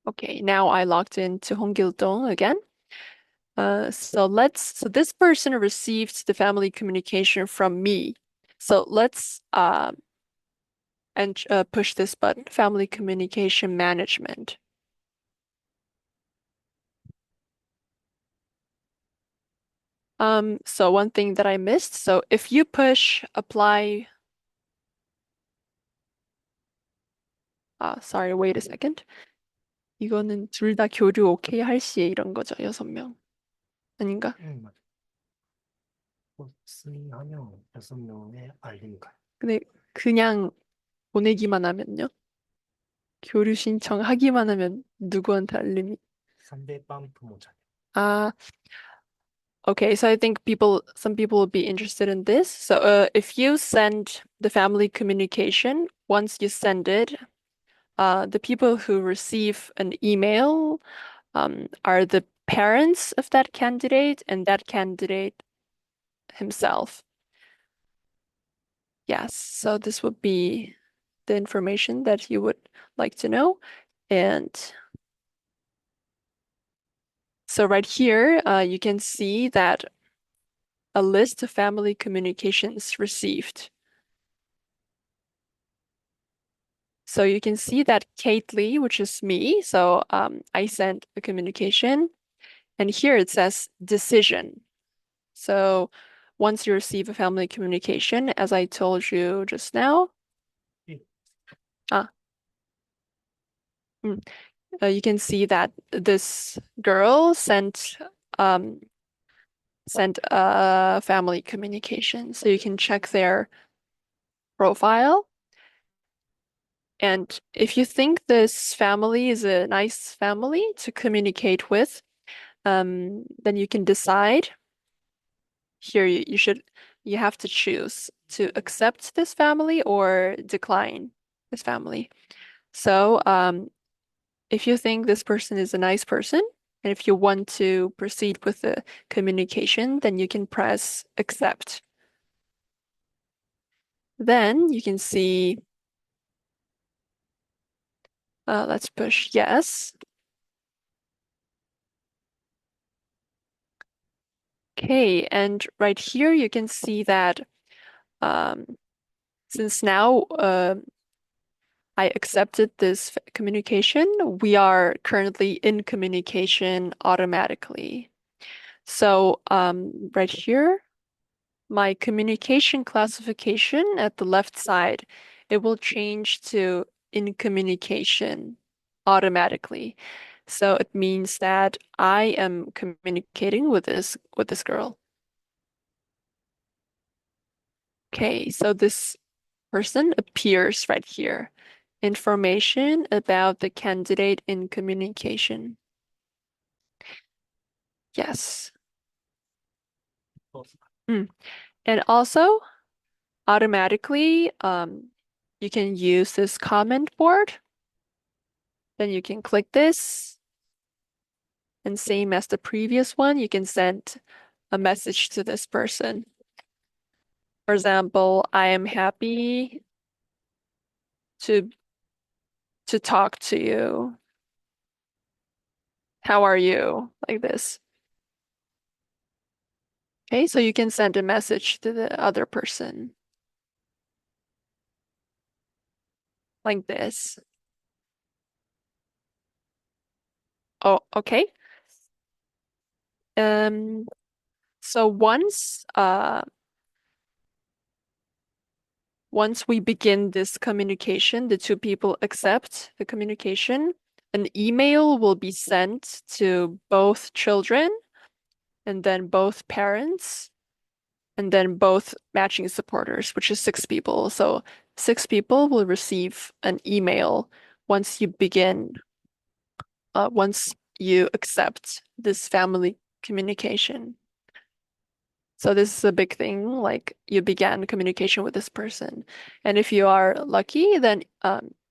Okay, now I logged into Honggil-dong again. So this person received the family communication from me. So let's push this button, family communication management. So one thing that I missed. So if you push apply, sorry, wait a second. 이거는 둘 다 교류 오케이 할 시에 이런 거죠, 6명. 아닌가? 맞아. 승인하면 6명의 알림이 가요. 근데 그냥 보내기만 하면요? 교류 신청하기만 하면 누구한테 알림이? 상대방 부모자. Okay, so I think some people will be interested in this. So if you send the family communication, once you send it, the people who receive an email are the parents of that candidate and that candidate himself. Yes, so this would be the information that you would like to know. And so right here, you can see that a list of family communications received. So you can see that Kate Lee, which is me, so I sent a communication, and here it says decision. So once you receive a family communication, as I told you just now, you can see that this girl sent a family communication. So you can check their profile. And if you think this family is a nice family to communicate with, then you can decide. Here you have to choose to accept this family or decline this family. So if you think this person is a nice person, and if you want to proceed with the communication, then you can press accept. Then you can see, let's push yes. Okay, and right here you can see that since now I accepted this communication, we are currently in communication automatically. So right here, my communication classification at the left side, it will change to in communication automatically. So it means that I am communicating with this girl. Okay, so this person appears right here. Information about the candidate in communication. Yes. And also, automatically, you can use this comment board. Then you can click this. And same as the previous one, you can send a message to this person. For example, I am happy to talk to you. How are you? Like this. Okay, so you can send a message to the other person. Like this. Oh, okay. So once we begin this communication, the two people accept the communication, an email will be sent to both children and then both parents and then both matching supporters, which is 6 people. So 6 people will receive an email once once you accept this family communication. So this is a big thing, like you began communication with this person. And if you are lucky, then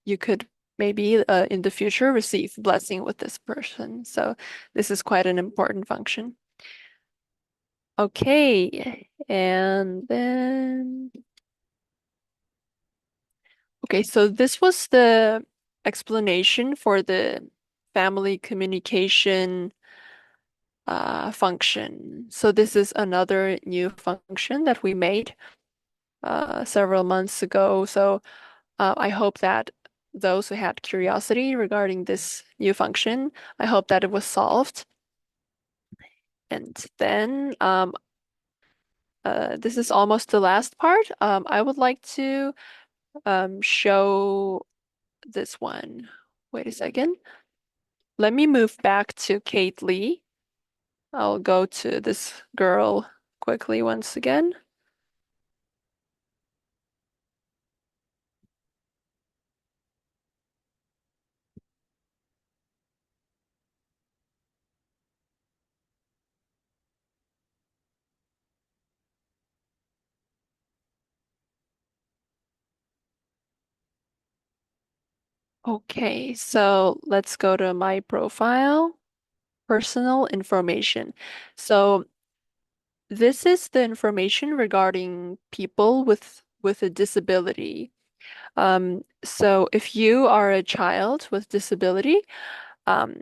you could maybe in the future receive blessing with this person. So this is quite an important function. Okay, and then okay, so this was the explanation for the family communication function. So this is another new function that we made several months ago. So I hope that those who had curiosity regarding this new function, I hope that it was solved. And then this is almost the last part. I would like to show this one. Wait a second. Let me move back to Kate Lee. I'll go to this girl quickly once again. Okay, so let's go to my profile, personal information. So this is the information regarding people with a disability. So if you are a child with disability, um,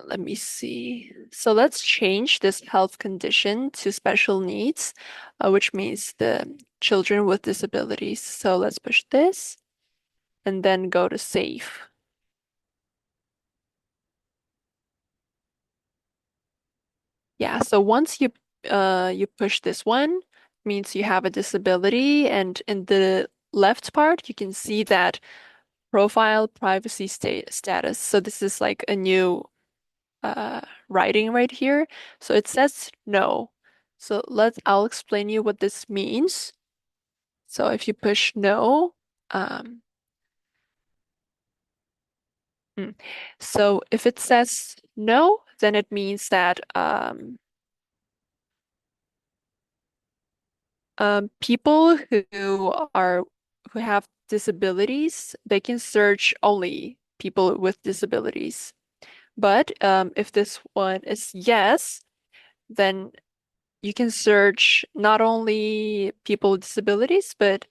let me see. So let's change this health condition to special needs, which means the children with disabilities. So let's push this and then go to save. Yeah, so once you push this one, means you have a disability, and in the left part you can see that profile privacy status. So this is like a new writing right here. So it says no. So I'll explain you what this means. So if you push no, so if it says no, then it means that people who have disabilities, they can search only people with disabilities. But if this one is yes, then you can search not only people with disabilities, but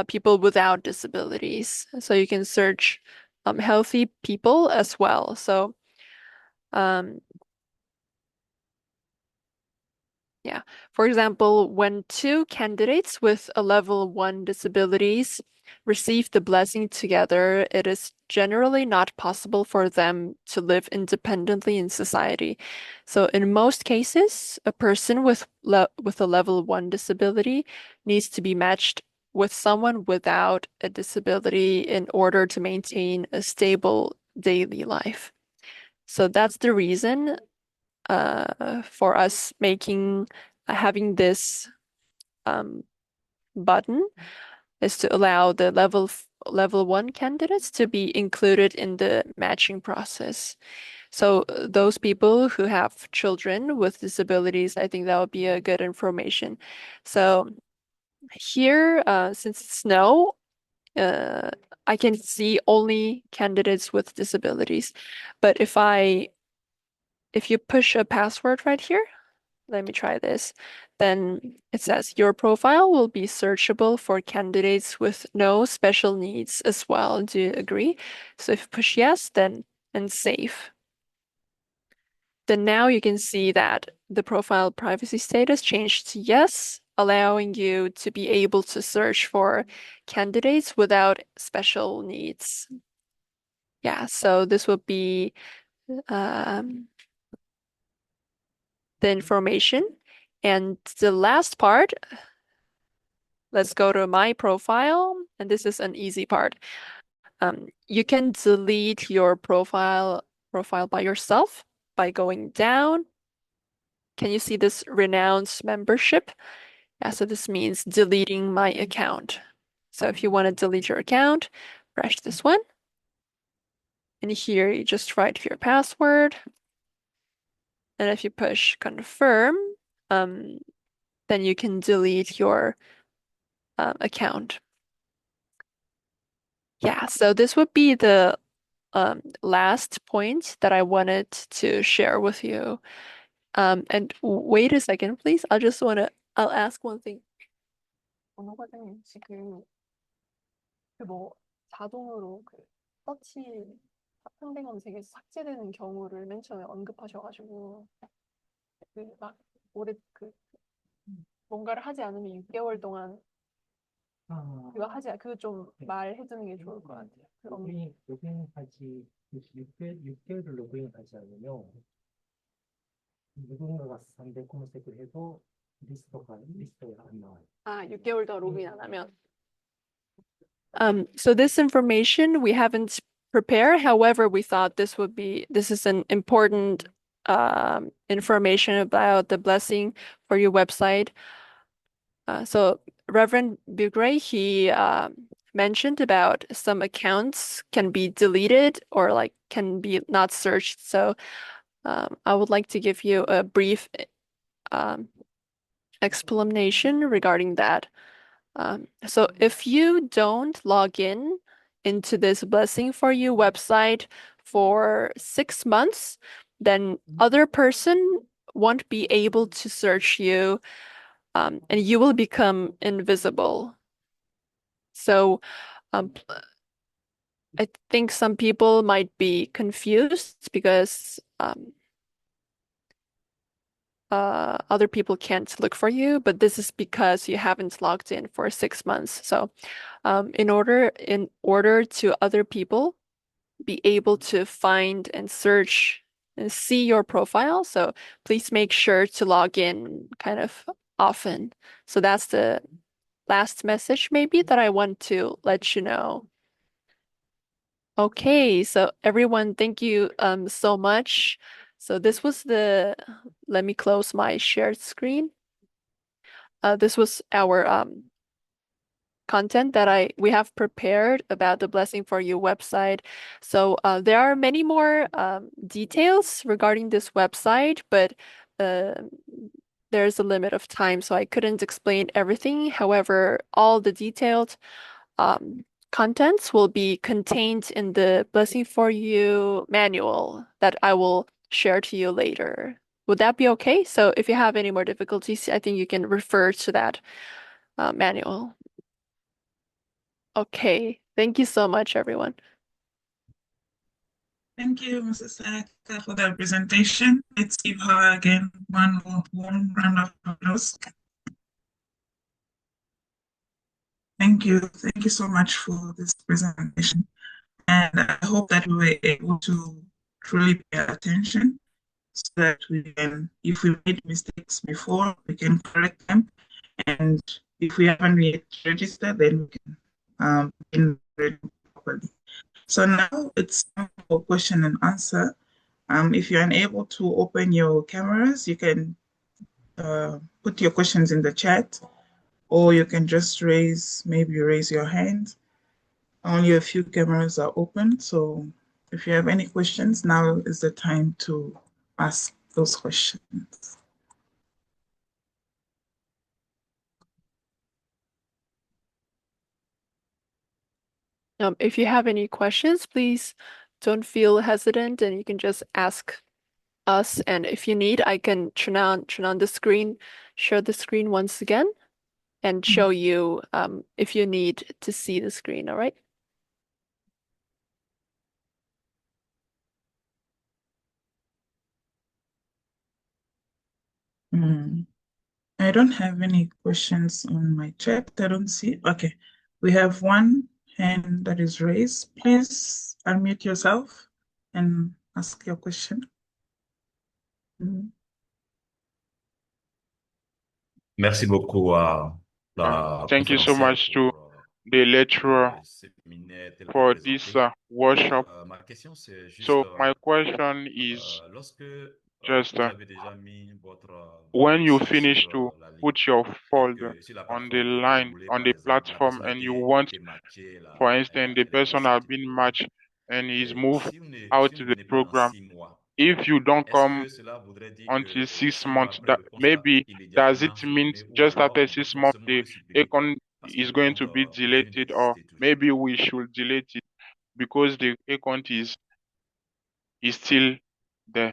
people without disabilities. So you can search healthy people as well. So um, yeah, for example, when two candidates with a level 1 disabilities receive the blessing together, it is generally not possible for them to live independently in society. So in most cases, a person with a level 1 disability needs to be matched with someone without a disability in order to maintain a stable daily life. So that's the reason for us having this button is to allow the level 1 candidates to be included in the matching process. So those people who have children with disabilities, I think that would be a good information. So here, since it's no, I can see only candidates with disabilities. But if you push a password right here, let me try this. Then it says your profile will be searchable for candidates with no special needs as well. Do you agree? So if you push yes, then and save. Then now you can see that the profile privacy status changed to yes, allowing you to be able to search for candidates without special needs. Yeah, so this will be the information. And the last part, let's go to my profile, and this is an easy part. You can delete your profile by yourself by going down. Can you see this renounce membership? Yeah, so this means deleting my account. So if you want to delete your account, press this one. And here you just write your password. And if you push confirm, then you can delete your account. Yeah, so this would be the last point that I wanted to share with you. And wait a second, please. I'll ask one thing. 언어 과정이 지금 뭐 자동으로 서치 상대 검색이 삭제되는 경우를 맨 처음에 언급하셔가지고 막 오래 뭔가를 하지 않으면 6개월 동안 그거 좀 말해두는 게 좋을 것 같아요. 로그인하지 6개월을 로그인하지 않으면 누군가가 상대 검색을 해도 리스트가 안 나와요. 6개월 더 로그인 안 하면. So this information we haven't prepared. However, we thought this is an important information about the Blessing for You website. So Reverend Bugray, he mentioned about some accounts can be deleted or like can be not searched. So I would like to give you a brief explanation regarding that. So if you don't log in into this Blessing for You website for 6 months, then other person won't be able to search you, and you will become invisible. So I think some people might be confused because other people can't look for you, but this is because you haven't logged in for 6 months. So in order to other people be able to find and search and see your profile, so please make sure to log in kind of often. So that's the last message maybe that I want to let you know. Okay, so everyone, thank you so much. So this was let me close my shared screen. This was our content that we have prepared about the Blessing for You website. So there are many more details regarding this website, but there's a limit of time, so I couldn't explain everything. However, all the detailed contents will be contained in the Blessing for You manual that I will share to you later. Would that be okay? So if you have any more difficulties, I think you can refer to that manual. Okay, thank you so much, everyone. Thank you, Mrs. Sayaka, for that presentation. Let's give her again one round of applause. Thank you. Thank you so much for this presentation. And I hope that we were able to truly pay attention so that we can, if we made mistakes before, we can correct them. And if we haven't yet registered, then we can read properly. So now it's time for question and answer. If you're unable to open your cameras, you can put your questions in the chat, or you can just raise your hand. Only a few cameras are open, so if you have any questions, now is the time to ask those questions. If you have any questions, please don't feel hesitant and you can just ask us. And if you need, I can turn on the screen, share the screen once again, and show you if you need to see the screen, all right? I don't have any questions on my chat. I don't see. Okay. We have one hand that is raised. Please unmute yourself and ask your question. Merci beaucoup à la Thank you so much to the lecturer for this workshop. So my question is just when you finish to put your folder on the line, on the platform, and you want, for instance, the person has been matched and is moved out to the program. If you don't come until 6 months, that maybe does it mean just after 6 months the account is going to be deleted, or maybe we should delete it because the account is still there?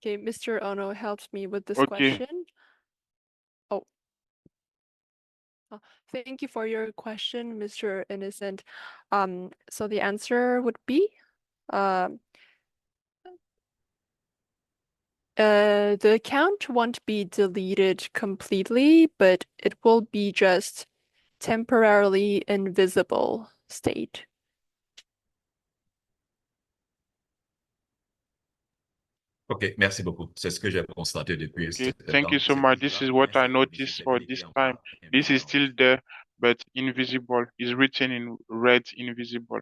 Okay, Mr. Ono helped me with this Okay. question. Oh. Thank you for your question, Mr. Innocent. So the answer would be the account won't be deleted completely, but it will be just temporarily invisible state. OK, merci beaucoup. C'est ce que j'ai constaté depuis Okay, ce thank you temps. so C'est much. This toujours is what mais I cette noticed for this invisibilité time. encore This is importante. still there, but invisible. It's written in red, invisible.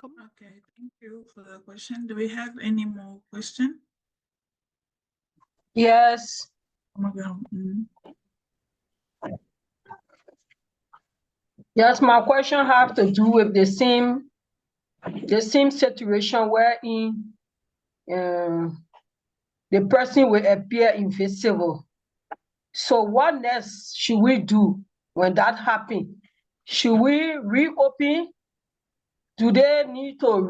Okay, thank you for the question. Do we have any more question? Yes. Oh my God. Yes, my question have to do with the same situation wherein the person will appear invisible. So what next should we do when that happens? Should we reopen? Do they need to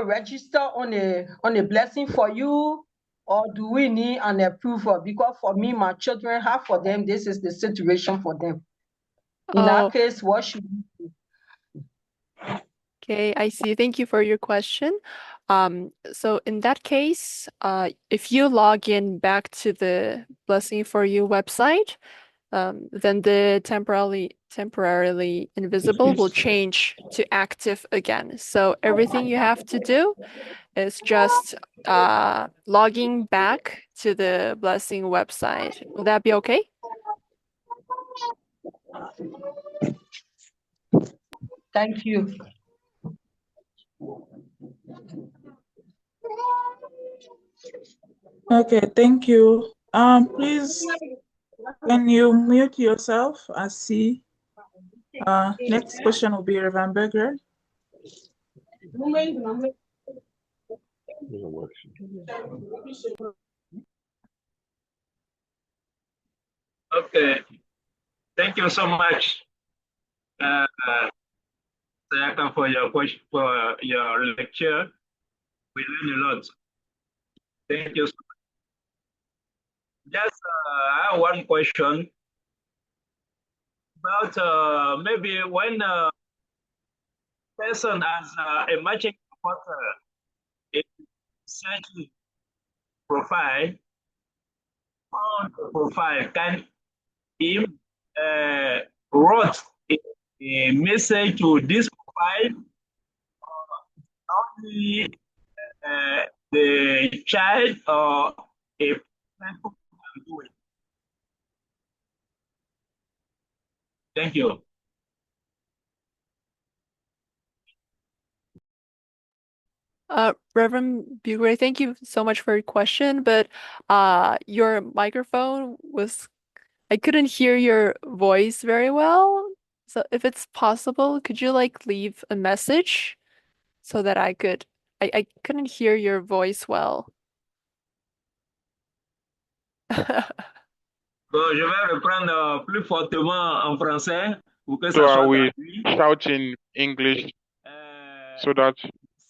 register on a blessing for you? Or do we need an approval? Because for me, my children, half for them, this is the situation for them. In that case, what should we do? Okay, I see. Thank you for your question. So in that case, if you log in back to the Blessing for You website, then the temporarily invisible will change to active again. So everything you have to do is just logging back to the Blessing website. Will that be okay? Thank you. Okay, thank you. Please, can you mute yourself? I see. Next question will be Reverend Berger. Okay. Thank you so much, Sayaka, for your question, for your lecture. We learn a lot. Thank you so much. Just I have one question about maybe when a person has a matching in search profile on the profile, can him wrote a message to this profile only the child or a parent who can do it? Thank you. Reverend Bugray, thank you so much for your question, but your microphone was, I couldn't hear your voice very well. So if it's possible, could you like leave a message so that I couldn't hear your voice well. Bon, je vais reprendre plus fortement en français pour que So ça I soit will traduit. shout in English so that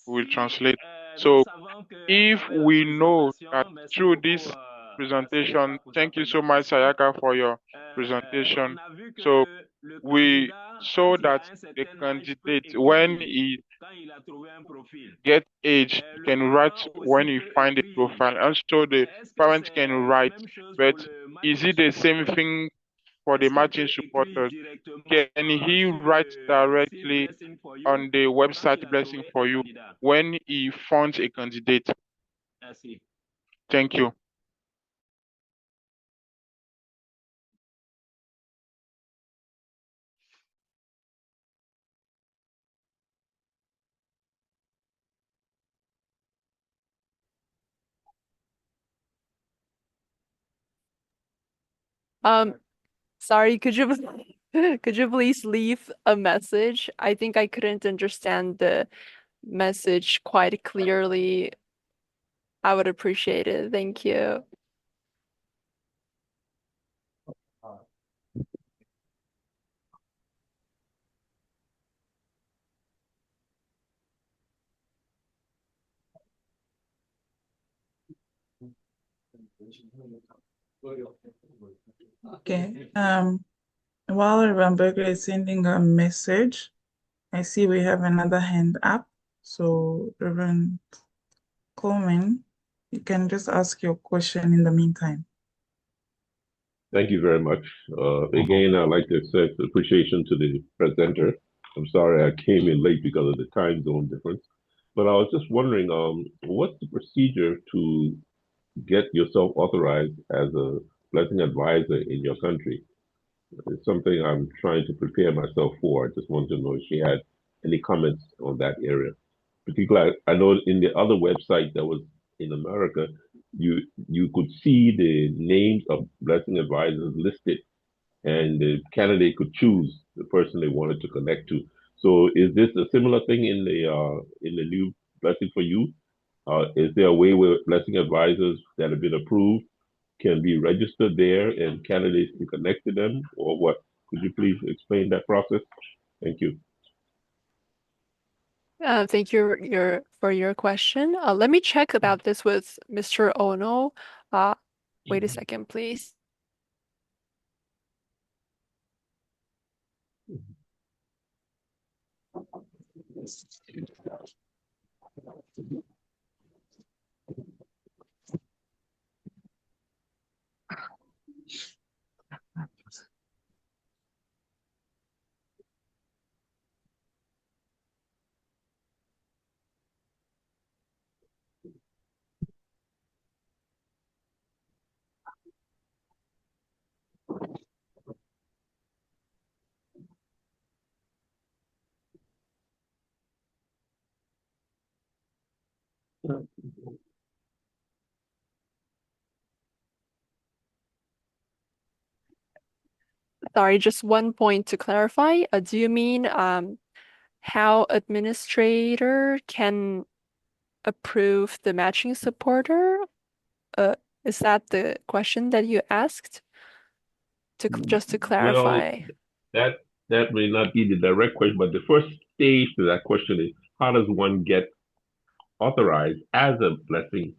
we'll translate. Nous So savons que if avec la we know that présentation, merci through beaucoup, this Sayaka, presentation, pour thank cette you so much, présentation. Sayaka, for your On presentation. a vu que So le we candidat, saw quand il a that un the certain âge, peut candidate, when écrire he quand il a trouvé un profil. get age, Le can write parent when aussi he peut find a écrire. profile, and so the Est-ce que parent c'est can la write. même chose But pour le is matching it the same supporter? thing for the Est-ce qu'il matching peut écrire supporters? directement Can he sur write le site directly Blessing for You on the quand website il a Blessing trouvé for un You candidat? when he finds a candidate? Merci. Thank you. Sorry, could you please leave a message? I think I couldn't understand the message quite clearly. I would appreciate it. Thank you. Okay. While Rebecca is sending a message, I see we have another hand up. So Reverend Coleman, you can just ask your question in the meantime. Thank you very much. Again, I'd like to express appreciation to the presenter. I'm sorry I came in late because of the time zone difference. But I was just wondering, what's the procedure to get yourself authorized as a blessing advisor in your country? It's something I'm trying to prepare myself for. I just wanted to know if she had any comments on that area. Particularly, I know in the other website that was in America, you could see the names of blessing advisors listed, and the candidate could choose the person they wanted to connect to. So, is this a similar thing in the new blessing for you? Is there a way where blessing advisors that have been approved can be registered there and candidates can connect to them, or what? Could you please explain that process? Thank you. Thank you for your question. Let me check about this with Mr. Ono. Wait a second, please. Sorry, just one point to clarify. Do you mean how administrator can approve the matching supporter? Is that the question that you asked? Just to clarify. Well, that may not be the direct question, but the first stage to that question is how does one get authorized as a blessing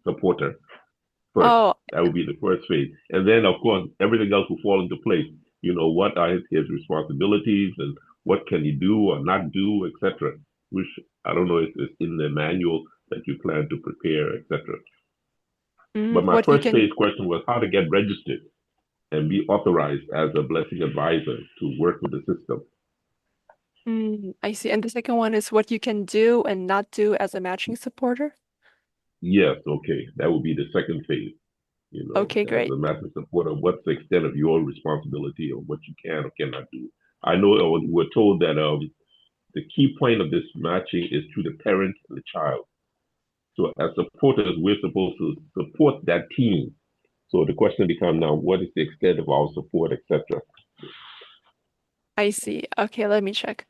supporter first? Oh, That would be the first phase. And then, of course, everything else will fall into place. You know, what are his responsibilities and what can he do or not do, etc. Which I don't know if it's in the manual that you plan to prepare, etc. But my what you first can phase question was how to get registered and be authorized as a blessing advisor to work with the system. I see. And the second one is what you can do and not do as a matching supporter? Yes, okay. That would be the second phase. You know, Okay, as great. a matching supporter, what's the extent of your responsibility or what you can or cannot do? I know we're told that the key point of this matching is to the parent and the child. So as supporters, we're supposed to support that team. So the question becomes now, what is the extent of our support, etc.? I see. Okay, let me check.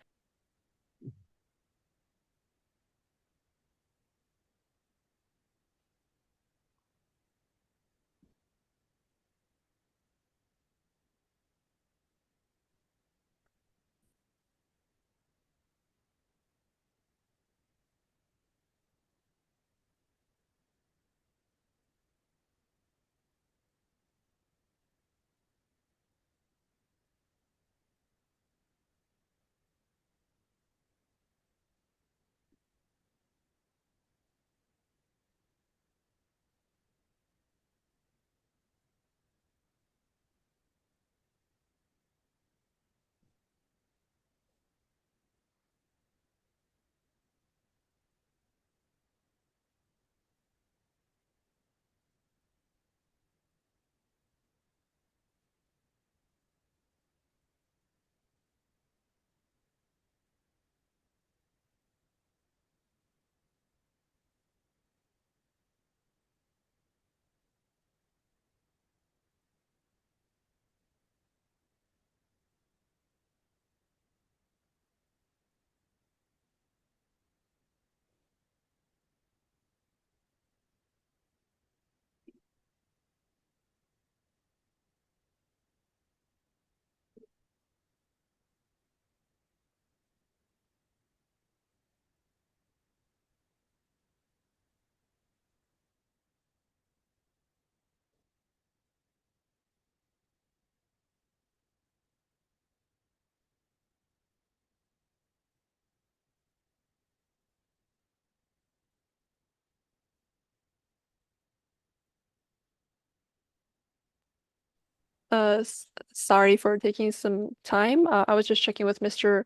Sorry for taking some time. I was just checking with Mr.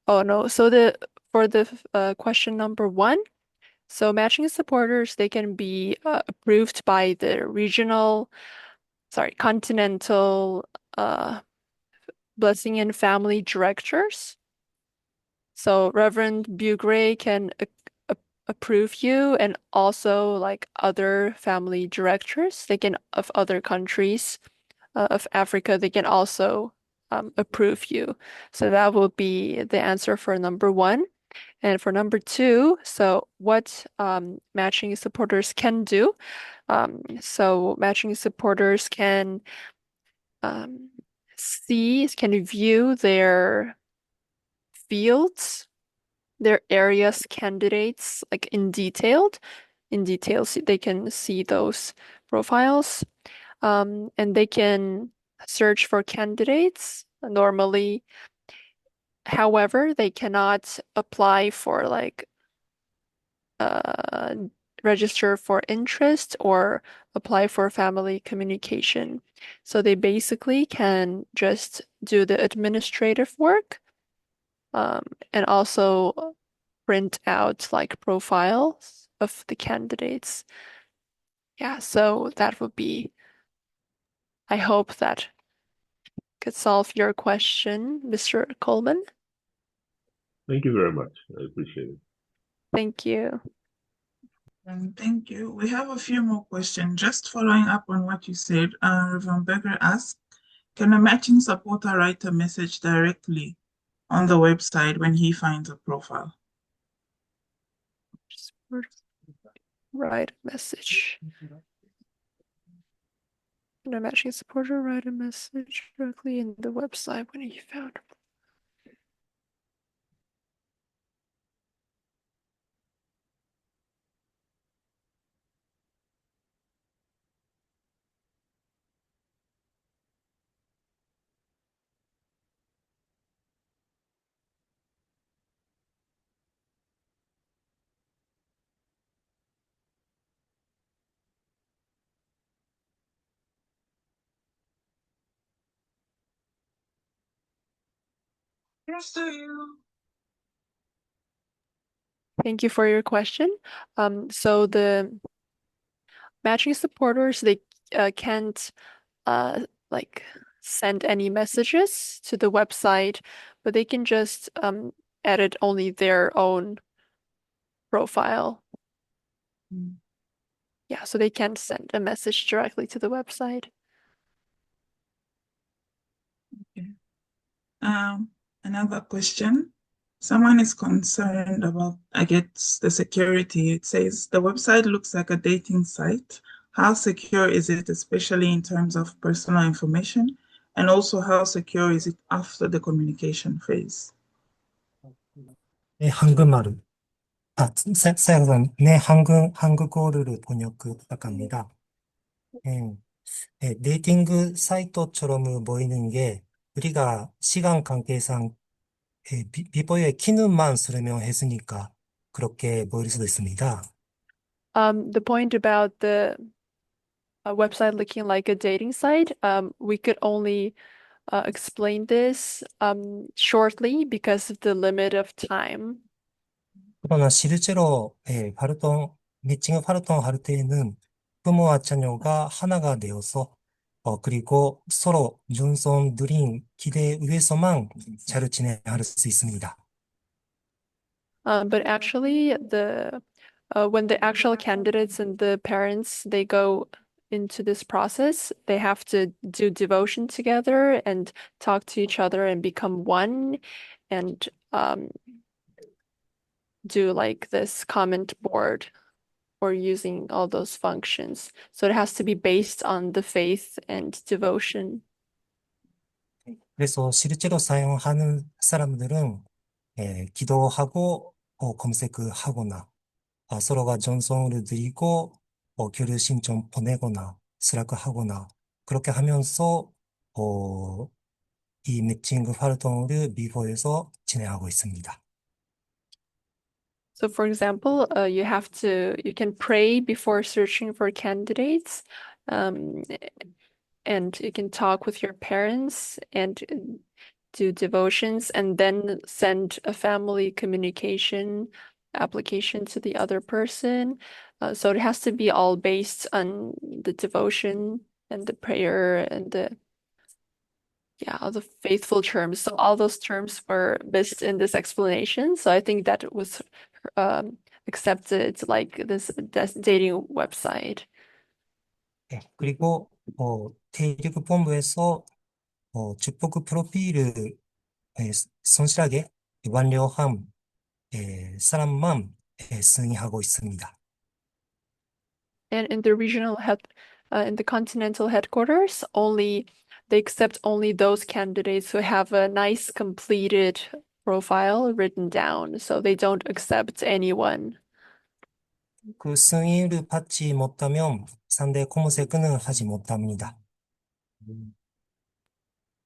Oh no. So for the question number 1, so matching supporters, they can be approved by the continental blessing and family directors. So Reverend Bugray can approve you, and also like other family directors, they can of other countries of Africa, they can also approve you. So that will be the answer for number 1. And for number 2, so what matching supporters can do. So matching supporters can view their fields, their areas candidates like in details. They can see those profiles, and they can search for candidates normally. However, they cannot apply for like register for interest or apply for family communication. So they basically can just do the administrative work, and also print out like profiles of the candidates. Yeah, so that would be, I hope that could solve your question, Mr. Coleman. Thank you very much. I appreciate it. Thank you. Thank you. We have a few more questions. Just following up on what you said, Reverend Berger asked, can a matching supporter write a message directly on the website when he finds a profile? Just write a message. Can a matching supporter write a message directly in the website when he found a Yes, to you. Thank you for your question. So the matching supporters, they can't like send any messages to the website, but they can just edit only their own profile. Yeah, so they can't send a message directly to the website. Okay. Another question. Someone is concerned about, I guess, the security. It says the website looks like a dating site. How secure is it, especially in terms of personal information? And also, how secure is it after the communication phase? 한국말을 사용한 한국어를 번역 부탁합니다. 데이팅 사이트처럼 보이는 게 우리가 시간 관계상 비보의 기능만 설명했으니까 그렇게 보일 수도 있습니다. The point about the website looking like a dating site, we could only explain this shortly because of the limit of time. 그러나 실제로 매칭을 활동할 때에는 부모와 자녀가 하나가 되어서 그리고 서로 준성 느린 기대 위에서만 잘 진행할 수 있습니다. But actually, when the actual candidates and the parents, they go into this process, they have to do devotion together and talk to each other and become one, and do like this comment board or using all those functions. So it has to be based on the faith and devotion. 그래서 실제로 사용하는 사람들은 기도하고 검색하거나 서로가 전송을 드리고 교류 신청 보내거나 슬랙하거나 그렇게 하면서 이 매칭 활동을 미국에서 진행하고 있습니다. So for example, you can pray before searching for candidates. and you can talk with your parents and do devotions and then send a family communication application to the other person. So it has to be all based on the devotion and the prayer and the faithful terms. So all those terms were missed in this explanation. So I think that was accepted like this dating website. 그리고 대륙 본부에서 축복 프로필을 성실하게 완료한 사람만 승인하고 있습니다. And in the in the continental headquarters, they accept only those candidates who have a nice completed profile written down. So they don't accept anyone. 그 승인을 받지 못하면 상대 검색은 하지 못합니다.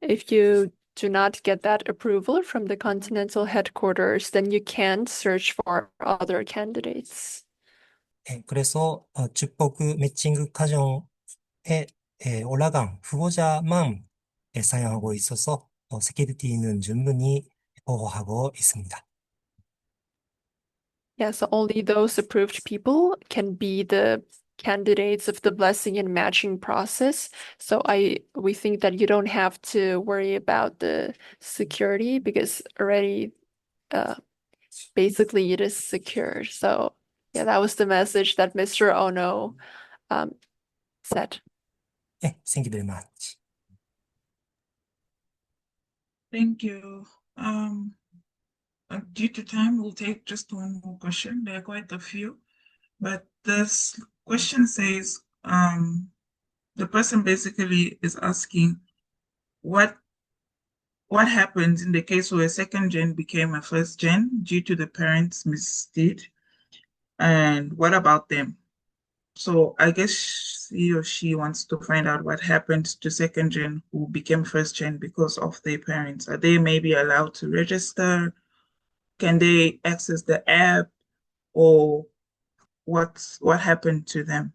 If you do not get that approval from the continental headquarters, then you can't search for other candidates. 그래서 축복 매칭 과정에 올라간 후보자만 사용하고 있어서 세큐리티는 충분히 보호하고 있습니다. Yeah, so only those approved people can be the candidates of the blessing and matching process. So we think that you don't have to worry about the security because already basically it is secured. So yeah, that was the message that Mr. Ono said. Thank you very much. Thank you. Due to time, we'll take just one more question. There are quite a few, but this question says, the person basically is asking what happens in the case where a second gen became a first gen due to the parents' misdeed, and what about them? So I guess he or she wants to find out what happened to second gen who became first gen because of their parents. Are they maybe allowed to register? Can they access the app, or what happened to them?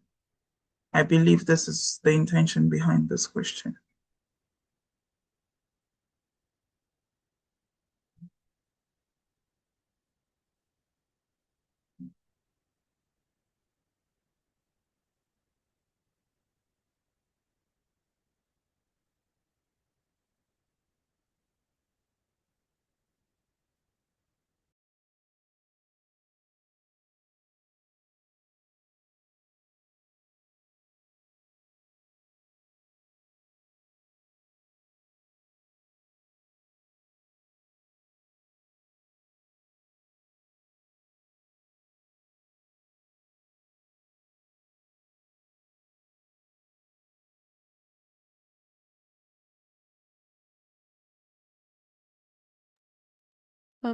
I believe this is the intention behind this question.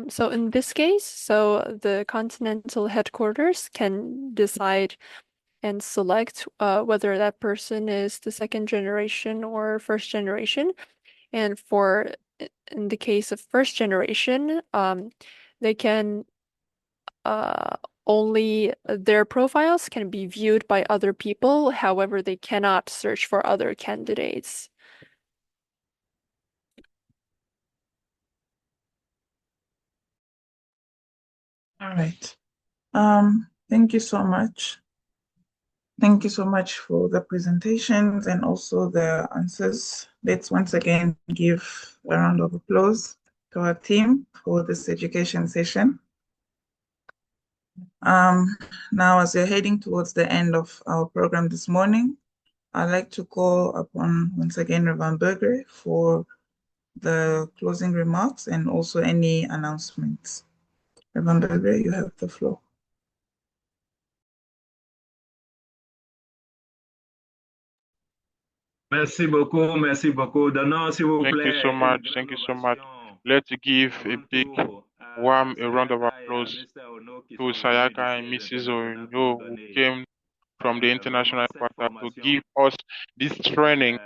So in this case, the continental headquarters can decide and select whether that person is the second generation or first generation. And in the case of first generation, they can only their profiles can be viewed by other people. However, they cannot search for other candidates. All right. Thank you so much. Thank you so much for the presentations and also the answers. Let's once again give a round of applause to our team for this education session. Now, as we're heading towards the end of our program this morning, I'd like to call upon once again Reverend Berger for the closing remarks and also any announcements. Reverend Berger, you have the floor. Merci beaucoup, merci beaucoup. Donnons, s'il vous plaît. Thank you so much. Thank you so much. Let's give a big warm round of applause to Sayaka and Mrs. Ono, who came from the international headquarters to give us this training.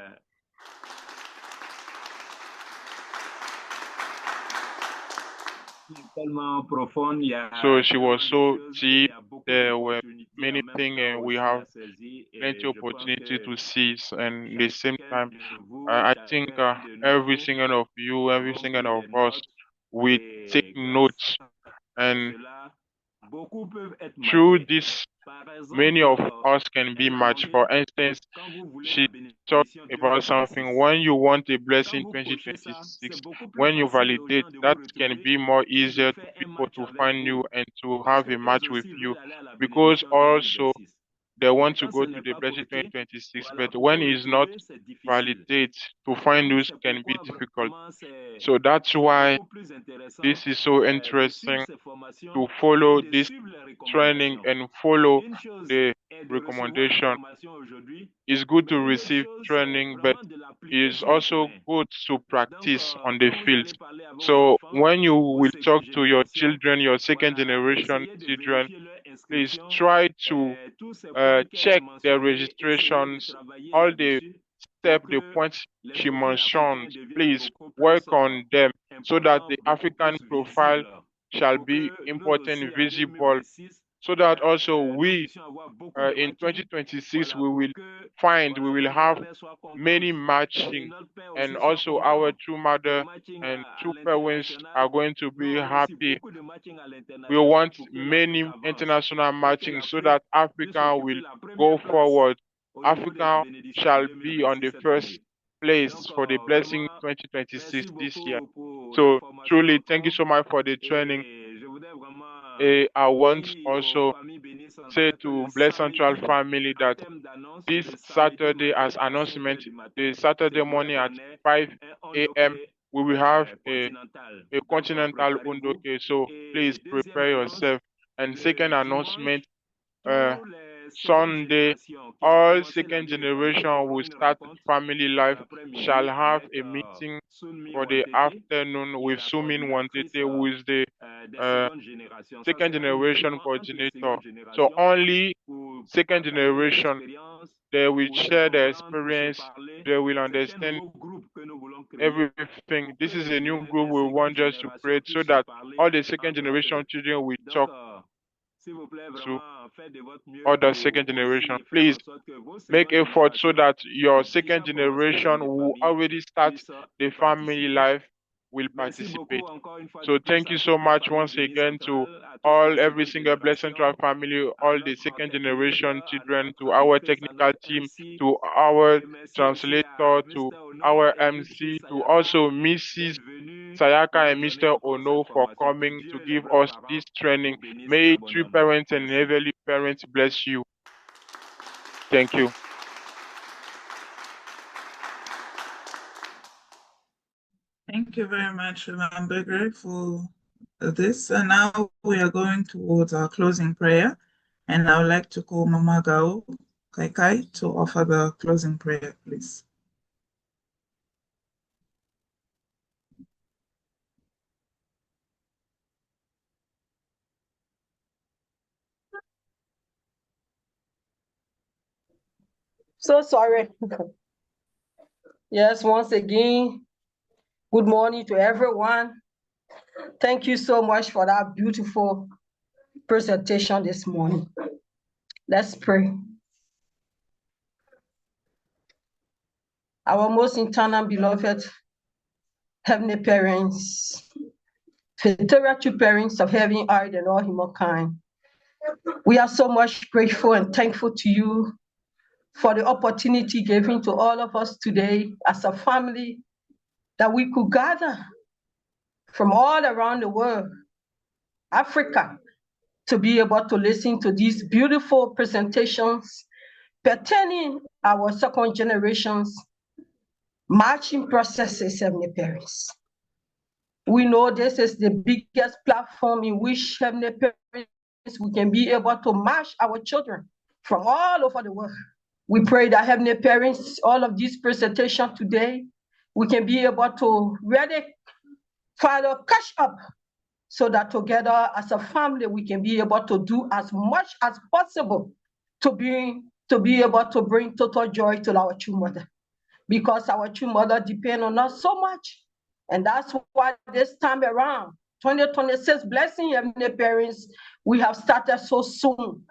So she was so deep. There were many things, and we have plenty of opportunity to see. And at the same time, I think every single of you, every single of us, we take notes, and through this, many of us can be matched. For instance, she talked about something. When you want a blessing 2026, when you validate, that can be more easier to people to find you and to have a match with you, because also they want to go to the blessing 2026, but when it's not validate, to find you can be difficult. So that's why this is so interesting to follow this training and follow the recommendation. It's good to receive training, but it's also good to practice on the field. So when you will talk to your children, your second generation children, please try to check their registrations, all the steps, the points she mentioned. Please work on them so that the African profile shall be important, visible, so that also we in 2026 we will have many matching, and also our true mother and true parents are going to be happy. We want many international matching so that Africa will go forward. Africa shall be on the first place for the blessing 2026 this year. So truly, thank you so much for the training. I want also say to Bless Central family that this Saturday, as announcement, the Saturday morning at 5 a.m., we will have a continental undoke. So please prepare yourself. And second announcement, Sunday, all second generation will start family life shall have a meeting for the afternoon with Sumin Wantete, who is the second generation coordinator. So only second generation, they will share their experience, they will understand everything. This is a new group we want just to create so that all the second generation children will talk to other second generation. Please make effort so that your second generation who already start the family life will participate. So thank you so much once again to every single Bless Central family, all the second generation children, to our technical team, to our translator, to our MC, to also Mrs. Sayaka and Mr. Ono for coming to give us this training. May true parents and heavenly parents bless you. Thank you. Thank you very much, I'm very grateful for this. And now we are going towards our closing prayer. And I would like to call Mama Gao Kaikai to offer the closing prayer, please. So sorry. Yes, once again, good morning to everyone. Thank you so much for that beautiful presentation this morning. Let's pray. Our most eternal beloved Heavenly Parents, true parents of heaven, earth, and all humankind, we are so much grateful and thankful to you for the opportunity given to all of us today as a family, that we could gather from all around the world, Africa, to be able to listen to these beautiful presentations pertaining our second generations matching processes, Heavenly Parents. We know this is the biggest platform in which, Heavenly Parents, we can be able to match our children from all over the world. We pray that, Heavenly Parents, all of these presentations today, we can be able to really, Father, catch up so that together as a family, we can be able to do as much as possible to be able to bring total joy to our true mother. Because our true mother depends on us so much. And that's why this time around, 2026 blessing, Heavenly Parents, we have started so soon.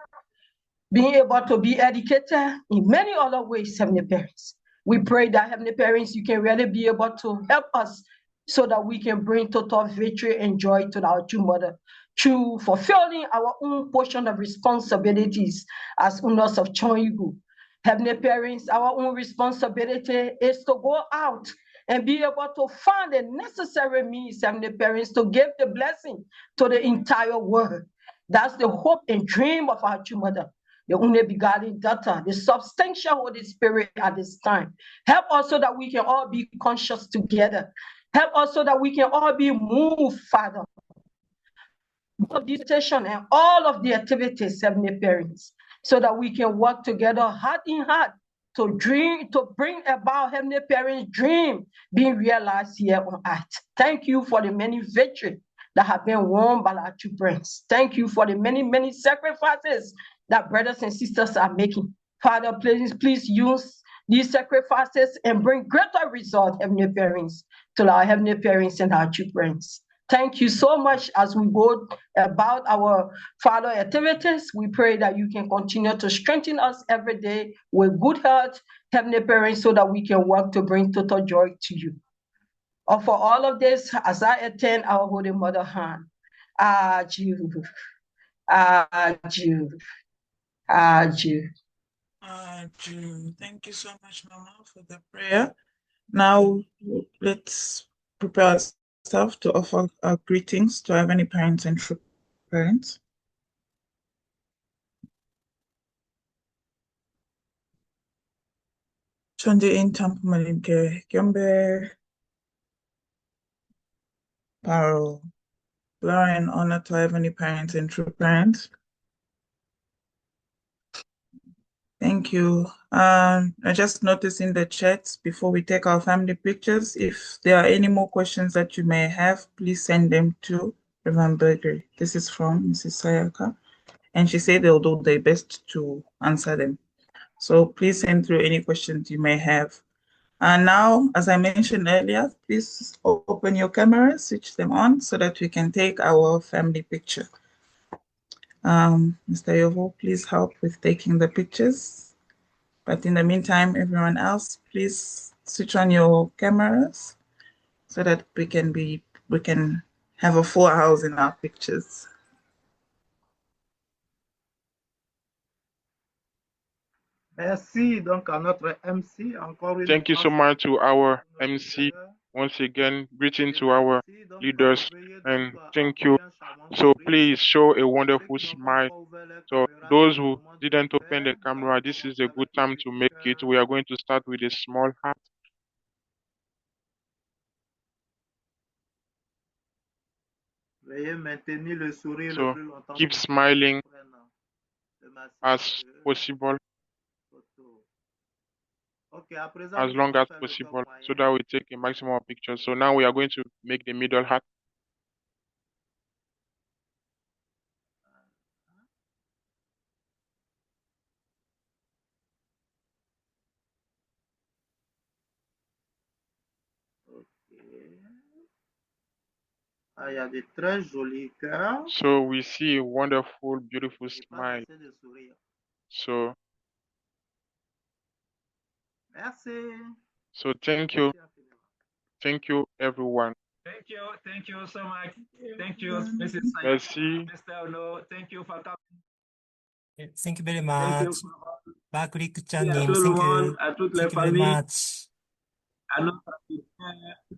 Being able to be educated in many other ways, Heavenly Parents. We pray that, Heavenly Parents, you can really be able to help us so that we can bring total victory and joy to our true mother, through fulfilling our own portion of responsibilities as owners of Chonyigu. Heavenly Parents, our own responsibility is to go out and be able to find the necessary means, Heavenly Parents, to give the blessing to the entire world. That's the hope and dream of our true mother, the only begotten daughter, the substantial Holy Spirit at this time. Help us so that we can all be conscious together. Help us so that we can all be moved, Father, of this station and all of the activities, Heavenly Parents, so that we can work together heart in heart to dream, to bring about, Heavenly Parents' dream being realized here on earth. Thank you for the many victories that have been won by our two brains. Thank you for the many, many sacrifices that brothers and sisters are making. Father, please use these sacrifices and bring greater results, Heavenly Parents, to our Heavenly Parents and our children. Thank you so much as we go about our Father activities. We pray that you can continue to strengthen us every day with good health, Heavenly Parents, so that we can work to bring total joy to you. For all of this, as I attend our Holy Mother hand, adieu, adieu, adieu. Adieu. Thank you so much, Mama, for the prayer. Now, let's prepare ourselves to offer our greetings to our many parents and true parents. Chonde in Tampa Malinke, Gyombe, Paro, glory and honor to our heavenly parents and true parents. Thank you. I just noticed in the chat before we take our family pictures, if there are any more questions that you may have, please send them to Reverend Burgery. This is from Mrs. Sayaka, and she said they'll do their best to answer them. So please send through any questions you may have. And now, as I mentioned earlier, please open your cameras, switch them on so that we can take our family picture. Mr. Yovo, please help with taking the pictures. But in the meantime, everyone else, please switch on your cameras so that we can have a full house in our pictures. Merci donc à notre MC encore une Thank you so much to our MC. Once again, greeting to our leaders, and thank you. So please show a wonderful smile. So those who didn't open the camera, this is a good time to make it. We are going to start with a small heart. So keep smiling as possible, as long as possible, so that we take a maximum of pictures. So now we are going to make the middle heart. Il y a des très jolis cœurs. So we see a wonderful, beautiful smile. So, merci. So thank you. Thank you, everyone. Thank you so much. Thank you, Mrs. Merci. Mr. Ono, thank you for coming. Thank you very Thank much. you. Bakrik À Chanim, tout le thank monde, you. à toutes les Thank you very familles, much. à nos assistants,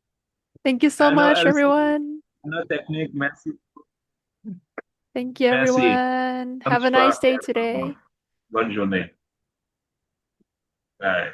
Thank you so à nos much, LC, everyone. à nos techniques, merci. Thank you, Merci. everyone. Have a Bonsoir. nice day today. Bonne journée. Bye.